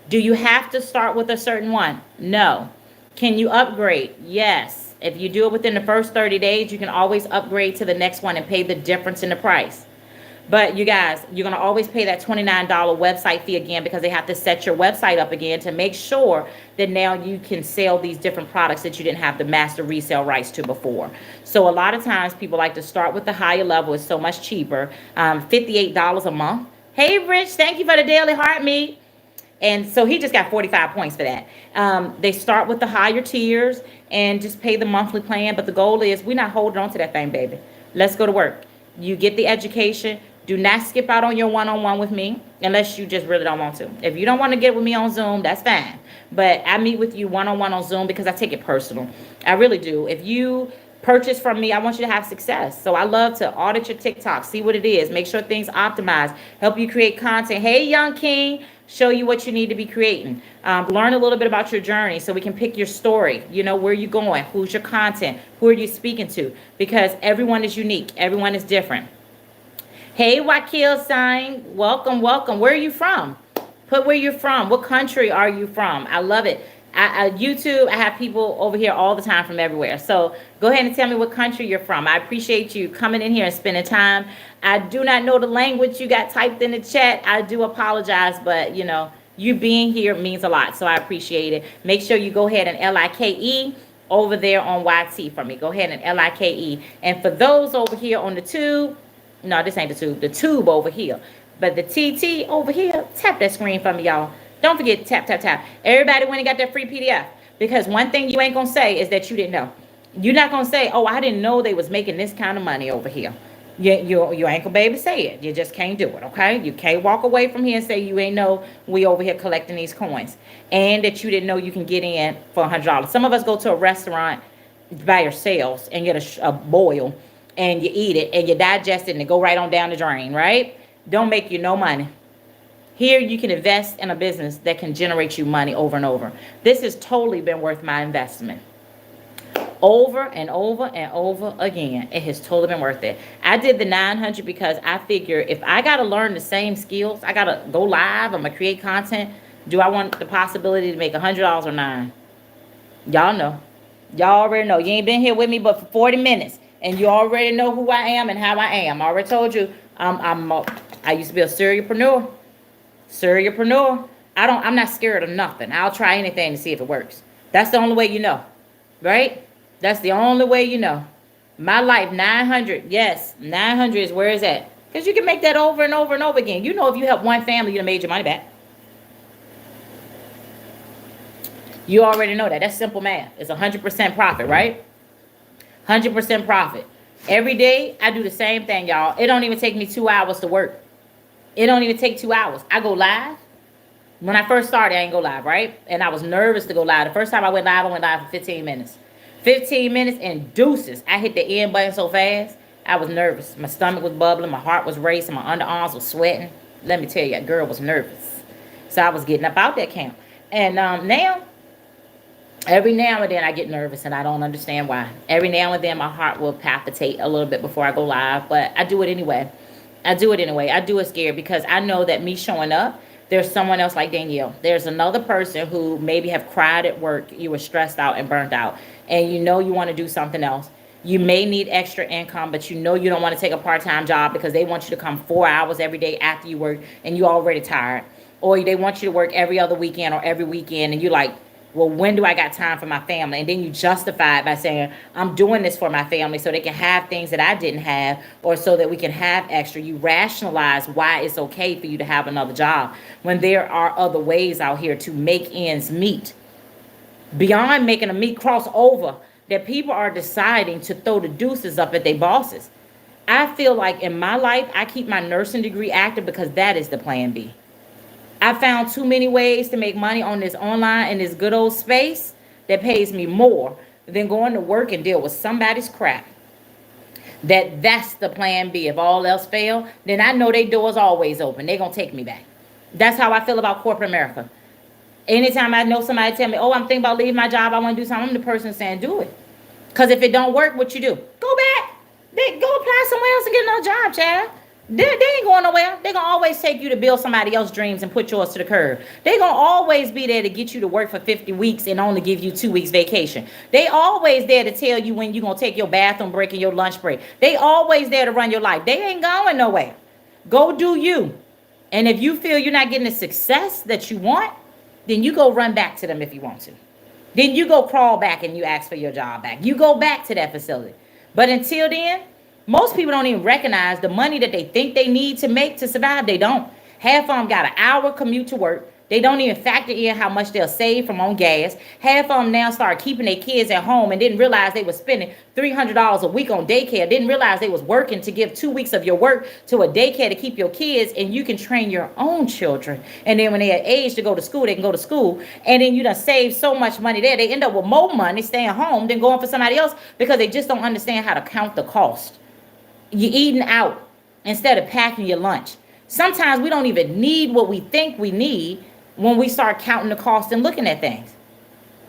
Do you have to start with a certain one? No. Can you upgrade? Yes. If you do it within the first 30 days, you can always upgrade to the next one and pay the difference in the price. But you guys, you're going to always pay that $29 website fee again because they have to set your website up again to make sure that now you can sell these different products that you didn't have the master resale rights to before. So a lot of times people like to start with the higher level. It's so much cheaper. $58 a month. Hey, Rich, thank you for the daily heart meet. And so he just got 45 points for that. They start with the higher tiers and just pay the monthly plan. But the goal is we're not holding on to that thing, baby. Let's go to work. You get the education. Do not skip out on your one-on-one with me unless you just really don't want to. If you don't want to get with me on Zoom, that's fine. But I meet with you one-on-one on Zoom because I take it personal. I really do. If you purchase from me, I want you to have success. So I love to audit your TikTok, see what it is, make sure things optimize, help you create content. Hey, Young King, show you what you need to be creating. Learn a little bit about your journey so we can pick your story. You know, where you're going, who's your content, who are you speaking to? Because everyone is unique. Everyone is different. Hey, Wakil Sign, welcome, welcome. Where are you from? Put where you're from. What country are you from? I love it. YouTube, I have people over here all the time from everywhere. So go ahead and tell me what country you're from. I appreciate you coming in here and spending time. I do not know the language you got typed in the chat. I do apologize, but you know, you being here means a lot. So I appreciate it. Make sure you go ahead and LIKE over there on YT for me. Go ahead and LIKE. And for those over here on the tube, no, this ain't the tube over here. But the TT over here, tap that screen for me, y'all. Don't forget, tap, tap, tap. Everybody went and got that free PDF. Because one thing you ain't going to say is that you didn't know. You're not going to say, oh, I didn't know they was making this kind of money over here. Your ankle baby say it. You just can't do it, okay? You can't walk away from here and say you ain't know we over here collecting these coins. And that you didn't know you can get in for $100. Some of us go to a restaurant by yourselves and get a boil and you eat it and you digest it and it go right on down the drain, right? Don't make you no money. Here you can invest in a business that can generate you money over and over. This has totally been worth my investment. Over and over and over again. It has totally been worth it. I did the 900 because I figure if I got to learn the same skills, I got to go live, I'm going to create content. Do I want the possibility to make $100 or $9? Y'all know. Y'all already know. You ain't been here with me but for 40 minutes. And you already know who I am and how I am. I already told you I used to be a serialpreneur. I'm not scared of nothing. I'll try anything to see if it works. That's the only way you know. Right? That's the only way you know. My life, 900. Yes, 900 is where it's at. Because you can make that over and over and over again. You know if you help one family, you done made your money back. You already know that. That's simple math. It's 100% profit, right? 100% profit. Every day, I do the same thing, y'all. It don't even take me 2 hours to work. It don't even take 2 hours. I go live. When I first started, I ain't go live, right? And I was nervous to go live. The first time I went live for 15 minutes. 15 minutes and deuces. I hit the end button so fast, I was nervous. My stomach was bubbling. My heart was racing. My underarms was sweating. Let me tell you, that girl was nervous. So I was getting up out that camp. And now, every now and then I get nervous and I don't understand why. Every now and then my heart will palpitate a little bit before I go live. But I do it anyway. I do it scared because I know that me showing up, there's someone else like Danielle. There's another person who maybe have cried at work. You were stressed out and burnt out. And you know you want to do something else. You may need extra income, but you know you don't want to take a part-time job because they want you to come 4 hours every day after you work and you're already tired. Or they want you to work every other weekend or every weekend and you're like, well, when do I got time for my family? And then you justify it by saying, I'm doing this for my family so they can have things that I didn't have or so that we can have extra. You rationalize why it's okay for you to have another job when there are other ways out here to make ends meet. Beyond making a meat cross over, that people are deciding to throw the deuces up at their bosses. I feel like in my life, I keep my nursing degree active because that is the plan B. I found too many ways to make money on this online and this good old space that pays me more than going to work and deal with somebody's crap. That's the plan B. If all else fail, then I know their door's always open. They're going to take me back. That's how I feel about corporate America. Anytime I know somebody tell me, oh, I'm thinking about leaving my job, I want to do something, I'm the person saying, do it. Because if it don't work, what you do? Go back. Go apply somewhere else and get another job, child. They ain't going nowhere. They're going to always take you to build somebody else's dreams and put yours to the curb. They're going to always be there to get you to work for 50 weeks and only give you 2 weeks vacation. They always there to tell you when you're going to take your bathroom break and your lunch break. They always there to run your life. They ain't going nowhere. Go do you. And if you feel you're not getting the success that you want, then you go run back to them if you want to. Then you go crawl back and you ask for your job back. You go back to that facility. But until then, most people don't even recognize the money that they think they need to make to survive. They don't. Half of them got an hour commute to work. They don't even factor in how much they'll save from on gas. Half of them now start keeping their kids at home and didn't realize they were spending $300 a week on daycare. Didn't realize they was working to give 2 weeks of your work to a daycare to keep your kids, and you can train your own children. And then when they're at age to go to school, they can go to school. And then you done save so much money there. They end up with more money staying home than going for somebody else because they just don't understand how to count the cost. You're eating out instead of packing your lunch. Sometimes we don't even need what we think we need when we start counting the cost and looking at things.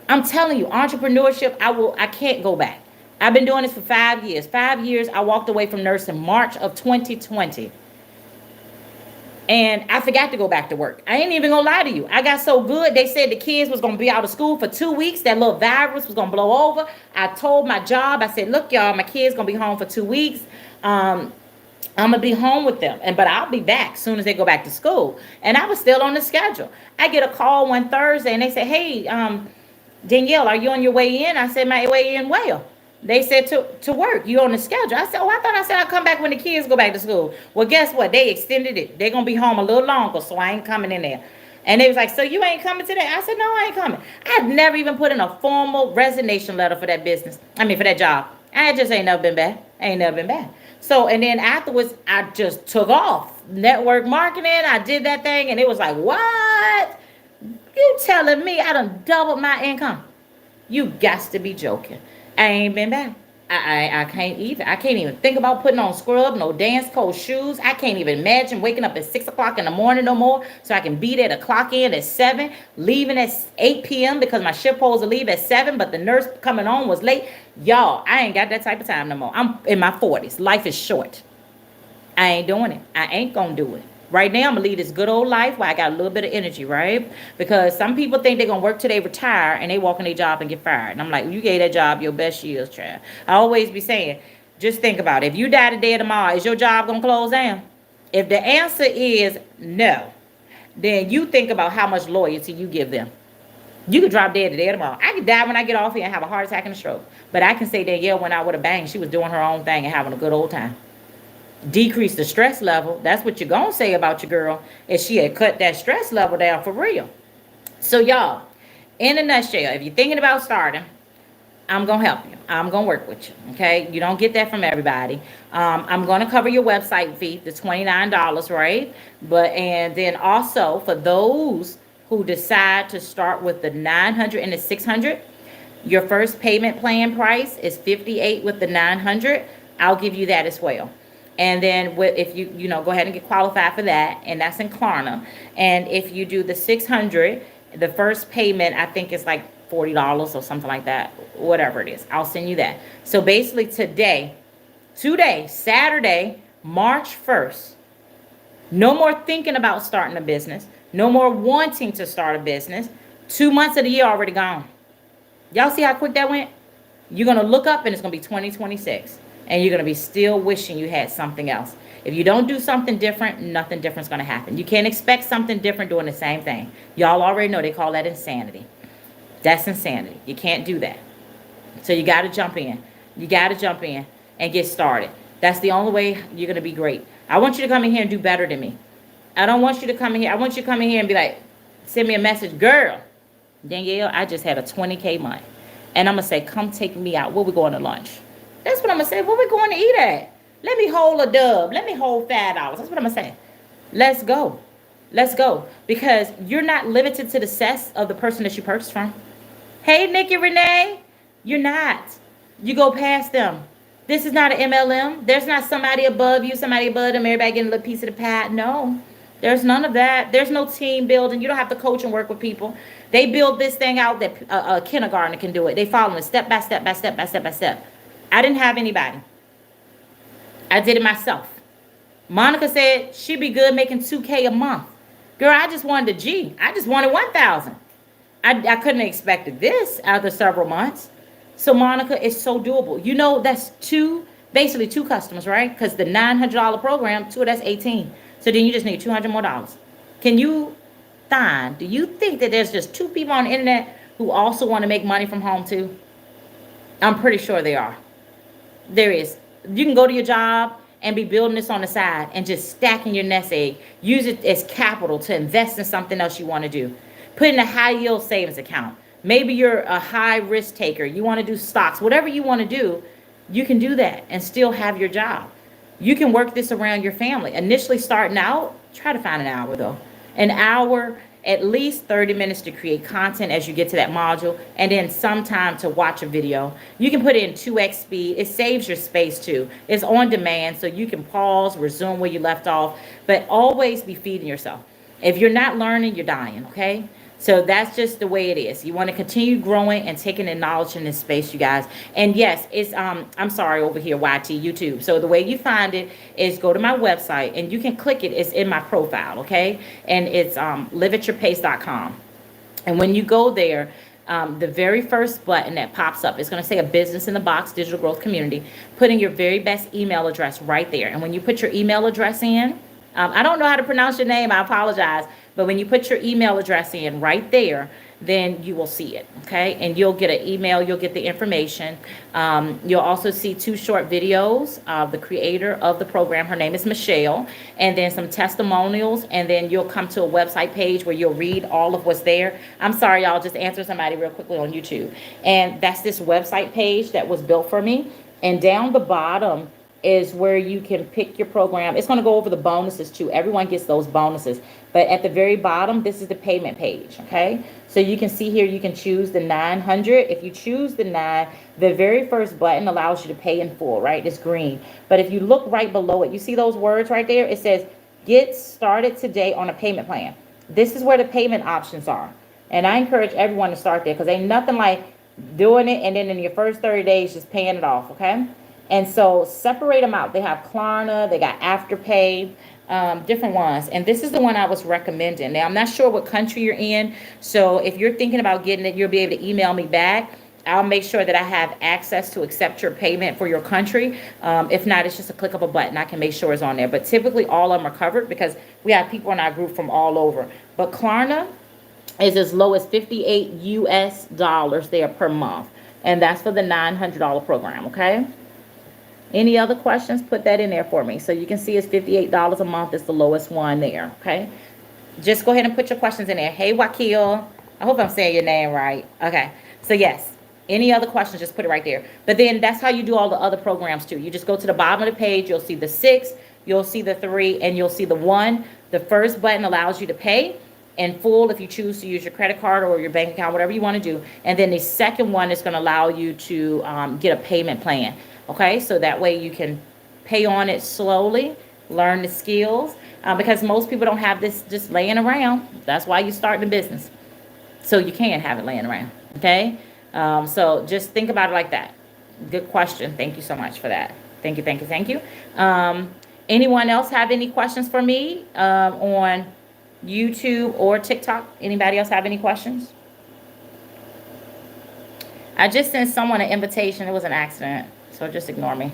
I'm telling you, entrepreneurship, I can't go back. I've been doing this for 5 years. 5 years, I walked away from nursing March of 2020. And I forgot to go back to work. I ain't even gonna lie to you. I got so good, they said the kids was gonna be out of school for 2 weeks. That little virus was gonna blow over. I told my job, I said, look, y'all, my kids gonna be home for 2 weeks. I'm gonna be home with them, but I'll be back as soon as they go back to school. And I was still on the schedule. I get a call one Thursday and they say, hey, Danielle, are you on your way in? I said, my way in well. They said to work. You on the schedule. I said, oh, I said I'll come back when the kids go back to school. Well, guess what? They extended it. They're gonna be home a little longer, so I ain't coming in there. And they was like, so you ain't coming today? I said, no, I ain't coming. I've never even put in a formal resignation letter for that business. For that job. I just ain't never been back. So, and then afterwards, I just took off network marketing. I did that thing, and it was like, what? You telling me I done doubled my income? You got to be joking. I ain't been back. I can't even think about putting on scrub, no dance code shoes. I can't even imagine waking up at 6 o'clock in the morning no more, so I can be there to clock in at 7, leaving at 8 p.m. because my shift supposed to leave at 7, but the nurse coming on was late. Y'all, I ain't got that type of time no more. I'm in my 40s. Life is short. I ain't doing it. I ain't gonna do it. Right now, I'm gonna lead this good old life where I got a little bit of energy, right? Because some people think they're gonna work till they retire and they walk in their job and get fired. And I'm like, you gave that job your best years, child. I always be saying, just think about it. If you die today or tomorrow, is your job gonna close down? If the answer is no, then you think about how much loyalty you give them. You could drop dead today or tomorrow. I could die when I get off here and have a heart attack and a stroke. But I can say Danielle went out with a bang. She was doing her own thing and having a good old time. Decrease the stress level. That's what you're gonna say about your girl, is she had cut that stress level down for real. So y'all, in a nutshell, if you're thinking about starting, I'm gonna help you. I'm gonna work with you. Okay, you don't get that from everybody. I'm gonna cover your website fee, the $29, right? But and then also for those who decide to start with the 900 and the 600, your first payment plan price is 58 with the 900. I'll give you that as well. And then if you go ahead and get qualified for that, and that's in Klarna. And if you do the 600, the first payment, I think it's like $40 or something like that, whatever it is. I'll send you that. So basically today, Saturday, March 1st, no more thinking about starting a business. No more wanting to start a business. 2 months of the year already gone. Y'all see how quick that went? You're going to look up and it's going to be 2026. And you're going to be still wishing you had something else. If you don't do something different, nothing different's going to happen. You can't expect something different doing the same thing. Y'all already know they call that insanity. That's insanity. You can't do that. So you got to jump in. You got to jump in and get started. That's the only way you're going to be great. I want you to come in here and do better than me. I don't want you to come in here. I want you to come in here and be like, send me a message. Girl, Danielle, I just had a 20K month. And I'm going to say, come take me out. Where we going to lunch? That's what I'm going to say. Where we going to eat at? Let me hold a dub. Let me hold $5. That's what I'm going to say. Let's go. Let's go. Because you're not limited to the success of the person that you purchased from. Hey, Nikki Renee. You're not. You go past them. This is not an MLM. There's not somebody above you, somebody above them, everybody getting a little piece of the pie. No. There's none of that. There's no team building. You don't have to coach and work with people. They build this thing out that a kindergartner can do it. They follow it step by step by step by step by step. I didn't have anybody. I did it myself. Monica said she'd be good making $2K a month. Girl, I just wanted a G. I just wanted 1,000. I couldn't have expected this after several months. So Monica, it's so doable. You know, that's basically two customers, right? Because the $900 program, two of that's 18. So then you just need $200 more. Do you think that there's just two people on the internet who also want to make money from home too? I'm pretty sure there are. There is. You can go to your job and be building this on the side and just stacking your nest egg. Use it as capital to invest in something else you want to do. Put in a high yield savings account. Maybe you're a high risk taker. You want to do stocks. Whatever you want to do, you can do that and still have your job. You can work this around your family. Initially starting out, try to find an hour though. An hour, at least 30 minutes to create content as you get to that module, and then some time to watch a video. You can put it in 2x speed. It saves your space too. It's on demand, so you can pause, resume where you left off, but always be feeding yourself. If you're not learning, you're dying, okay? So that's just the way it is. You want to continue growing and taking in knowledge in this space, you guys. And yes, it's I'm sorry over here, YT YouTube. So the way you find it is go to my website and you can click it. It's in my profile, okay? And it's liveatyourpace.com. And when you go there, the very first button that pops up, it's going to say a business in the box, digital growth community. Put in your very best email address right there. And when you put your email address in, I don't know how to pronounce your name. I apologize. But when you put your email address in right there, then you will see it, okay? And you'll get an email. You'll get the information. You'll also see 2 short videos of the creator of the program. Her name is Michelle. And then some testimonials. And then you'll come to a website page where you'll read all of what's there. I'm sorry, y'all. Just answer somebody real quickly on YouTube. And that's this website page that was built for me. And down the bottom is where you can pick your program. It's going to go over the bonuses too. Everyone gets those bonuses. But at the very bottom, this is the payment page, okay? So you can see here, you can choose the 900. If you choose the 9, the very first button allows you to pay in full, right? It's green. But if you look right below it, you see those words right there? It says, get started today on a payment plan. This is where the payment options are. And I encourage everyone to start there because ain't nothing like doing it and then in your first 30 days just paying it off, okay? And so separate them out. They have Klarna, they got Afterpay, different ones. And this is the one I was recommending. Now, I'm not sure what country you're in. So if you're thinking about getting it, you'll be able to email me back. I'll make sure that I have access to accept your payment for your country. If not, it's just a click of a button. I can make sure it's on there. But typically all of them are covered because we have people in our group from all over. But Klarna is as low as $58 US there per month. And that's for the $900 program, okay? Any other questions? Put that in there for me. So you can see it's $58 a month. It's the lowest one there, okay? Just go ahead and put your questions in there. Hey, Wakil. I hope I'm saying your name right. Okay. So, yes. Any other questions, just put it right there. But then that's how you do all the other programs, too. You just go to the bottom of the page. You'll see the 6. You'll see the 3. And you'll see the 1. The first button allows you to pay in full if you choose to use your credit card or your bank account, whatever you want to do. And then the second one is going to allow you to get a payment plan. Okay, so that way you can pay on it slowly, learn the skills, because most people don't have this just laying around. That's why you start the business. So you can have it laying around, okay? So just think about it like that. Good question. Thank you so much for that. Thank you, thank you, thank you. Anyone else have any questions for me on YouTube or TikTok? Anybody else have any questions? I just sent someone an invitation. It was an accident. So just ignore me.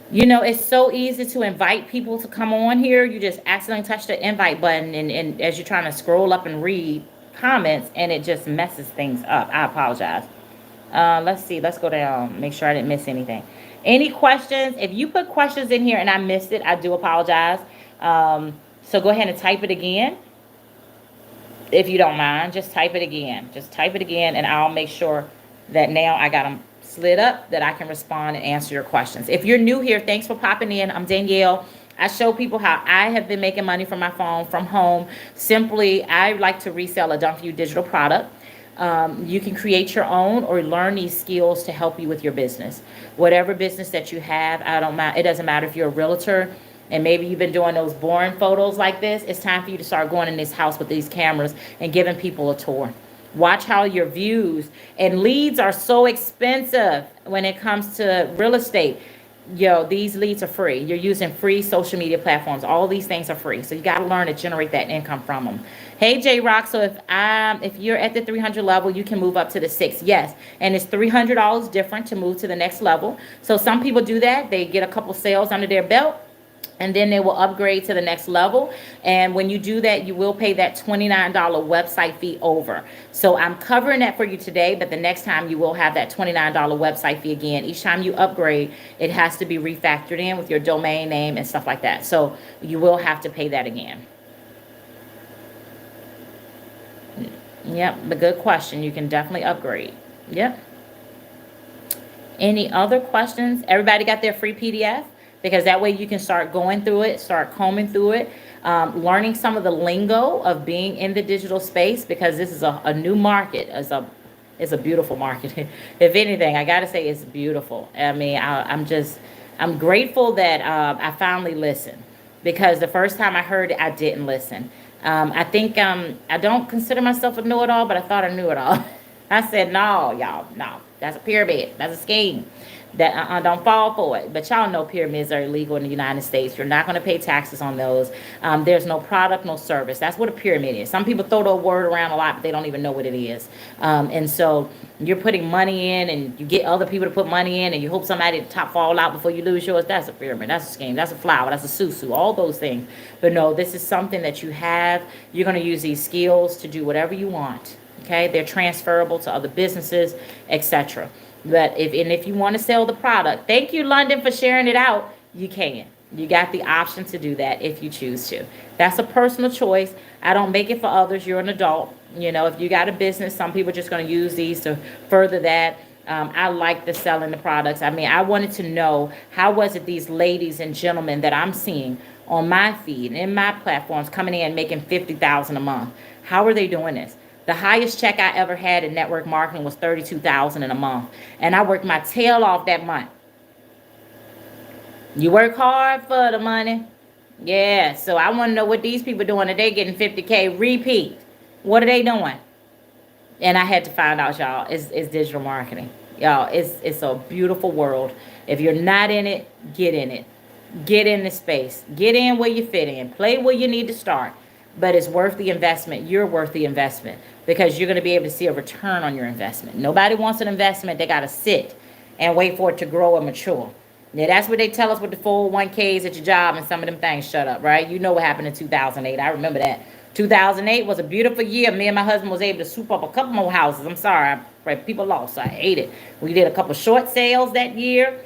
You know, it's so easy to invite people to come on here. You just accidentally touch the invite button and as you're trying to scroll up and read comments and it just messes things up. I apologize. Let's see. Let's go down. Make sure I didn't miss anything. Any questions? If you put questions in here and I missed it, I do apologize. So go ahead and type it again. If you don't mind, just type it again. Just type it again and I'll make sure that now I got them slid up that I can respond and answer your questions. If you're new here, thanks for popping in. I'm Danielle. I show people how I have been making money from my phone, from home. Simply, I like to resell a Done For You digital product. You can create your own or learn these skills to help you with your business. Whatever business that you have, it doesn't matter if you're a realtor and maybe you've been doing those boring photos like this. It's time for you to start going in this house with these cameras and giving people a tour. Watch how your views and leads are so expensive when it comes to real estate. Yo, these leads are free. You're using free social media platforms. All these things are free. So you got to learn to generate that income from them. Hey, J Rock. So if you're at the 300 level, you can move up to the 6. Yes. And it's $300 different to move to the next level. So some people do that. They get a couple sales under their belt, and then they will upgrade to the next level. And when you do that, you will pay that $29 website fee over. So I'm covering that for you today, but the next time you will have that $29 website fee again. Each time you upgrade, it has to be refactored in with your domain name and stuff like that. So you will have to pay that again. Yep, but good question. You can definitely upgrade. Yep. Any other questions? Everybody got their free PDF? Because that way you can start going through it, start combing through it, learning some of the lingo of being in the digital space, because this is a new market. It's a beautiful market. If anything, I got to say it's beautiful. I mean, I'm grateful that I finally listened, because the first time I heard it, I didn't listen. I think I don't consider myself a know-it-all, but I thought I knew it all. I said, no, y'all, no. That's a pyramid. That's a scheme. That don't fall for it. But y'all know pyramids are illegal in the United States. You're not going to pay taxes on those. There's no product, no service. That's what a pyramid is. Some people throw the word around a lot, but they don't even know what it is. And so you're putting money in, and you get other people to put money in, and you hope somebody at the top fall out before you lose yours. That's a pyramid. That's a scheme. That's a flower. That's a susu. All those things. But no, this is something that you have. You're going to use these skills to do whatever you want. Okay? They're transferable to other businesses, etc. But if you want to sell the product, thank you, London, for sharing it out. You can. You got the option to do that if you choose to. That's a personal choice. I don't make it for others. You're an adult. You know, if you got a business, some people are just going to use these to further that. I like the selling the products. I mean, I wanted to know, how was it these ladies and gentlemen that I'm seeing on my feed, in my platforms, coming in making $50,000 a month? How are they doing this? The highest check I ever had in network marketing was $32,000 in a month, and I worked my tail off that month. You work hard for the money. Yeah, so I want to know what these people doing that they getting 50K repeat. What are they doing? And I had to find out, y'all, it's digital marketing. Y'all, it's a beautiful world. If you're not in it, get in it. Get in the space. Get in where you fit in. Play where you need to start. But it's worth the investment. You're worth the investment because you're going to be able to see a return on your investment. Nobody wants an investment. They got to sit and wait for it to grow and mature. Yeah, that's what they tell us with the 401ks at your job and some of them things. Shut up, right? You know what happened in 2008. I remember that. 2008 was a beautiful year. Me and my husband was able to swoop up a couple more houses. I'm sorry, people lost, so I hate it. We did a couple short sales that year,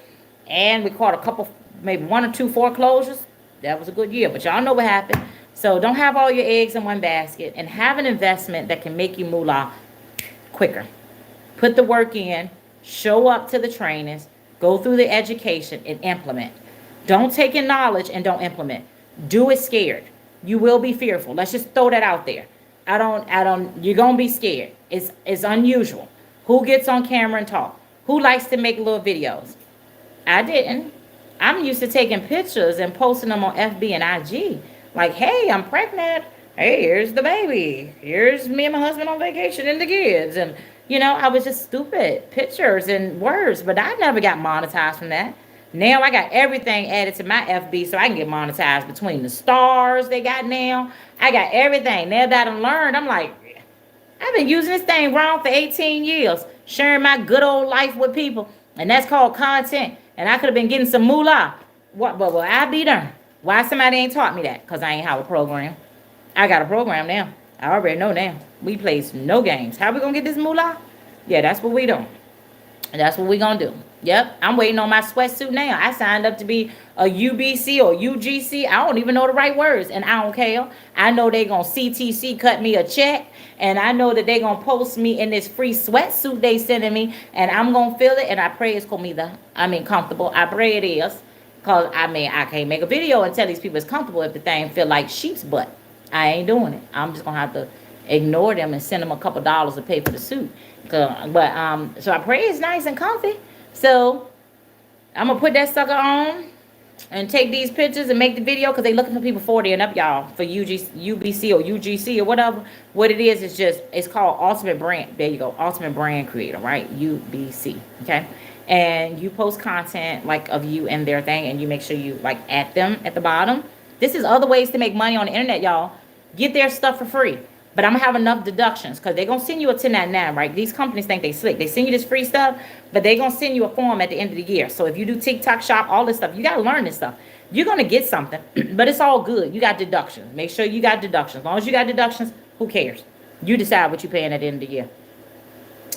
and we caught a couple, maybe 1 or 2 foreclosures. That was a good year, but y'all know what happened. So don't have all your eggs in one basket, and have an investment that can make you moolah quicker. Put the work in, show up to the trainings, go through the education, and implement. Don't take in knowledge and don't implement. Do it scared. You will be fearful. Let's just throw that out there. You're going to be scared. It's unusual. Who gets on camera and talk? Who likes to make little videos? I didn't. I'm used to taking pictures and posting them on FB and IG. Like, hey, I'm pregnant. Hey, here's the baby. Here's me and my husband on vacation and the kids. And, I was just stupid pictures and words, but I never got monetized from that. Now I got everything added to my FB so I can get monetized between the stars they got now. I got everything. Now that I've learned, I'm like, I've been using this thing wrong for 18 years, sharing my good old life with people, and that's called content. And I could have been getting some moolah. But I be done. Why somebody ain't taught me that? Because I ain't have a program. I got a program now. I already know now. We plays no games. How we going to get this moolah? Yeah, that's what we do. And that's what we going to do. Yep, I'm waiting on my sweatsuit now. I signed up to be a UBC or UGC. I don't even know the right words, and I don't care. I know they going to CTC cut me a check, and I know that they going to post me in this free sweatsuit they sending me, and I'm going to feel it, and I pray it's comfortable. I pray it is, because, I can't make a video and tell these people it's comfortable if the thing feel like sheep's butt. I ain't doing it. I'm just going to have to ignore them and send them a couple dollars to pay for the suit. So I pray it's nice and comfy. So I'm going to put that sucker on and take these pictures and make the video because they looking for people 40 and up, y'all, for UBC or UGC or whatever. What it is it's called Ultimate Brand. There you go. Ultimate Brand Creator, right? UBC, okay? And you post content like of you and their thing, and you make sure you like at them at the bottom. This is other ways to make money on the internet, y'all. Get their stuff for free. But I'm going to have enough deductions because they're going to send you a 1099, right? These companies think they slick. They send you this free stuff, but they're going to send you a form at the end of the year. So if you do TikTok shop, all this stuff, you got to learn this stuff. You're going to get something, but it's all good. You got deductions. Make sure you got deductions. As long as you got deductions, who cares? You decide what you're paying at the end of the year.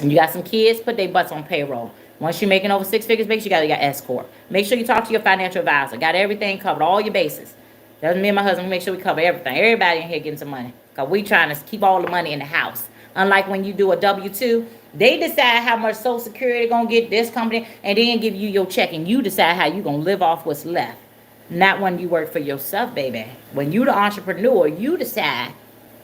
And you got some kids, put their butts on payroll. Once you're making over 6 figures, make sure you got S-Corp. Make sure you talk to your financial advisor. Got everything covered, all your bases. That's me and my husband. We make sure we cover everything. Everybody in here getting some money. Because we trying to keep all the money in the house. Unlike when you do a W-2, they decide how much Social Security going to get this company and then give you your check. And you decide how you going to live off what's left. Not when you work for yourself, baby. When you the entrepreneur, you decide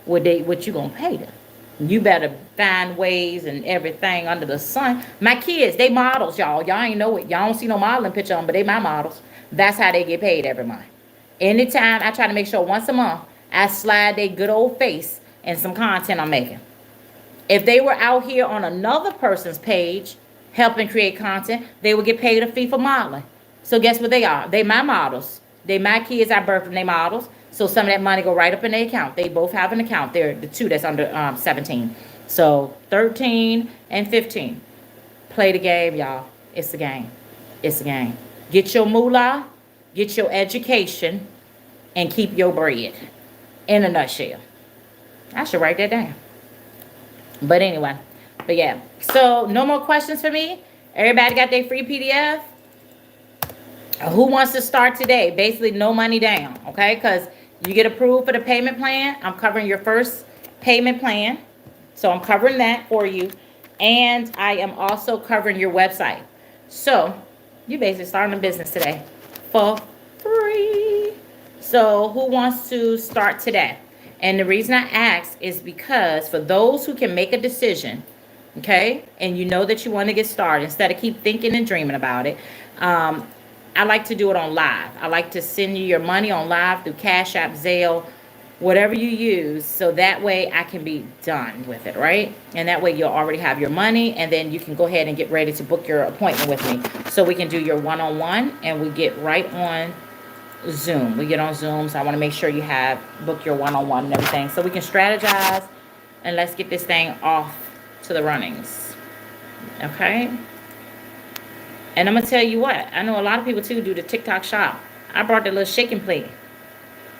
what you going to pay them. You better find ways and everything under the sun. My kids, they models, y'all. Y'all ain't know it. Y'all don't see no modeling picture on them, but they my models. That's how they get paid every month. Anytime, I try to make sure once a month, I slide their good old face and some content I'm making. If they were out here on another person's page helping create content, they would get paid a fee for modeling. So guess what they are? They my models. They my kids I birthed from they models. So some of that money go right up in their account. They both have an account. They're the two that's under 17. So 13 and 15. Play the game, y'all. It's a game. It's a game. Get your moolah. Get your education. And keep your bread. In a nutshell. I should write that down. But anyway. But yeah. So no more questions for me. Everybody got their free PDF. Who wants to start today? Basically no money down. Okay. Because you get approved for the payment plan. I'm covering your first payment plan. So I'm covering that for you. And I am also covering your website. So you basically starting a business today for free. So who wants to start today? And the reason I ask is because for those who can make a decision, okay, and you know that you want to get started instead of keep thinking and dreaming about it, I like to do it on live. I like to send you your money on live through Cash App, Zelle, whatever you use, so that way I can be done with it, right? And that way you'll already have your money, and then you can go ahead and get ready to book your appointment with me, so we can do your one-on-one, and we get right on Zoom. We get on Zoom, so I want to make sure you have book your one-on-one and everything, so we can strategize, and let's get this thing off to the runnings, okay? And I'm gonna tell you what, I know a lot of people too do the TikTok shop. I brought the little shaking plate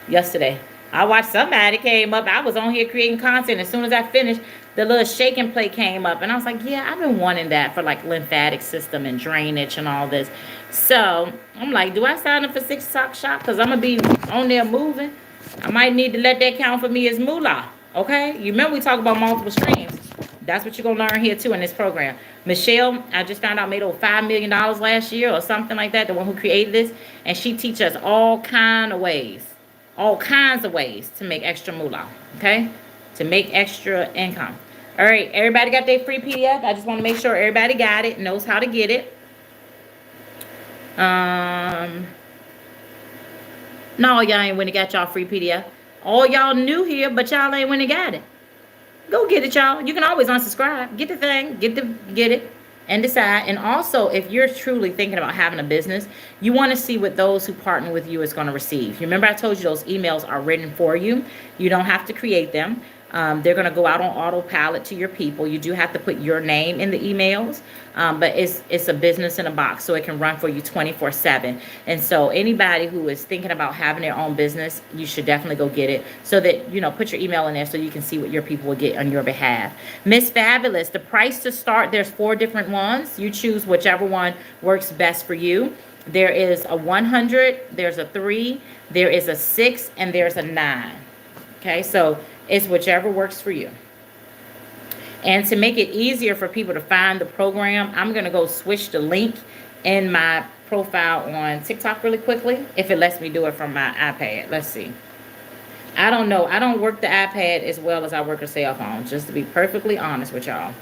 yesterday. I watched somebody came up. I was on here creating content. As soon as I finished, the little shaking plate came up. And I was like, yeah, I've been wanting that for like lymphatic system and drainage and all this. So I'm like, do I sign up for TikTok shop? Because I'm going to be on there moving. I might need to let that count for me as moolah. Okay? You remember we talked about multiple streams. That's what you're going to learn here too in this program. Michelle, I just found out, made over $5 million last year or something like that. The one who created this. And she teaches us all kinds of ways to make extra moolah, okay? To make extra income. All right, everybody got their free PDF? I just want to make sure everybody got it, knows how to get it. No, y'all ain't when it got y'all free PDF. All y'all new here, but y'all ain't when it got it. Go get it, y'all. You can always unsubscribe. Get the thing, get it, and decide. And also, if you're truly thinking about having a business, you want to see what those who partner with you is going to receive. You remember I told you those emails are written for you. You don't have to create them. They're going to go out on autopilot to your people. You do have to put your name in the emails, but it's a business in a box, so it can run for you 24/7. And so anybody who is thinking about having their own business, you should definitely go get it, so that, you know, put your email in there so you can see what your people will get on your behalf. Miss Fabulous, the price to start, there's 4 different ones. You choose whichever one works best for you. There is a 100, there's a 3, there is a 6, and there's a 9. Okay, so it's whichever works for you. And to make it easier for people to find the program, I'm going to go switch the link in my profile on TikTok really quickly, if it lets me do it from my iPad. Let's see. I don't know. I don't work the iPad as well as I work a cell phone, just to be perfectly honest with y'all.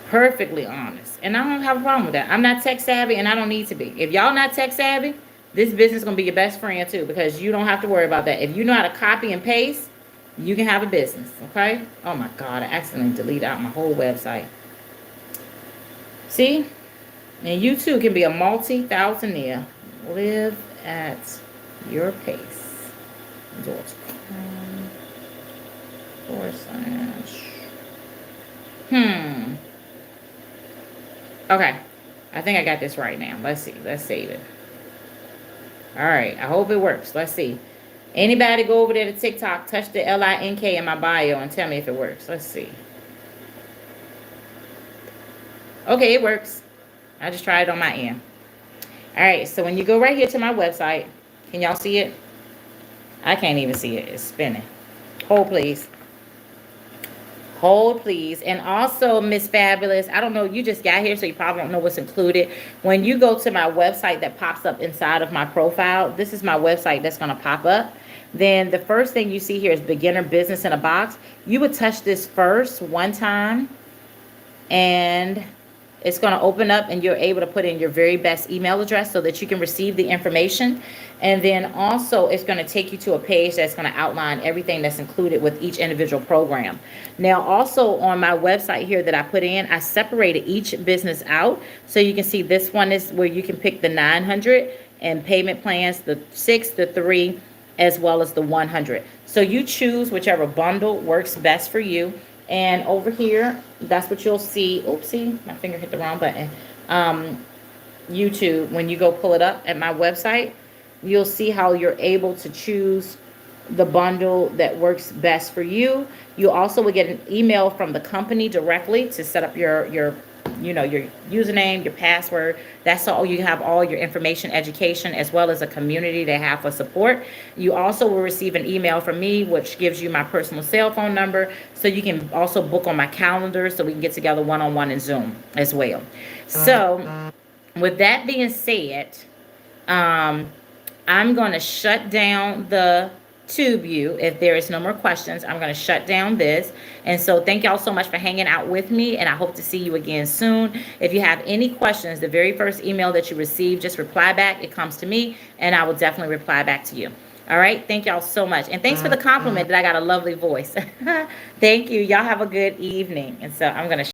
Perfectly honest. And I don't have a problem with that. I'm not tech savvy, and I don't need to be. If y'all not tech savvy, this business is going to be your best friend too, because you don't have to worry about that. If you know how to copy and paste, you can have a business, okay? Oh my God, I accidentally deleted out my whole website. See? And you too can be a multi-thousandaire. Live at your pace. Okay. I think I got this right now. Let's see. Let's save it. All right. I hope it works. Let's see. Anybody go over there to TikTok, touch the LINK in my bio and tell me if it works. Let's see. Okay, it works. I just tried it on my end. All right, so when you go right here to my website, can y'all see it? I can't even see it. It's spinning. Hold, please. Hold, please. And also, Miss Fabulous, I don't know, you just got here, so you probably don't know what's included. When you go to my website that pops up inside of my profile, this is my website that's going to pop up. Then the first thing you see here is Beginner Business in a Box. You would touch this first one time, and it's going to open up, and you're able to put in your very best email address so that you can receive the information. And then also it's going to take you to a page that's going to outline everything that's included with each individual program. Now, also on my website here that I put in, I separated each business out. So you can see this one is where you can pick the 900 and payment plans, the 6, the 3, as well as the 100. So you choose whichever bundle works best for you. And over here, that's what you'll see. Oopsie, my finger hit the wrong button. YouTube, when you go pull it up at my website, you'll see how you're able to choose the bundle that works best for you. You also will get an email from the company directly to set up your your username, your password. That's all. You have all your information, education, as well as a community they have for support. You also will receive an email from me, which gives you my personal cell phone number, so you can also book on my calendar so we can get together one-on-one in Zoom as well. So with that being said, I'm going to shut down the TubeView. If there is no more questions, I'm going to shut down this. And so thank y'all so much for hanging out with me, and I hope to see you again soon. If you have any questions, the very first email that you receive, just reply back. It comes to me, and I will definitely reply back to you. All right. Thank y'all so much. And thanks for the compliment that I got a lovely voice. Thank you. Y'all have a good evening. And so I'm going to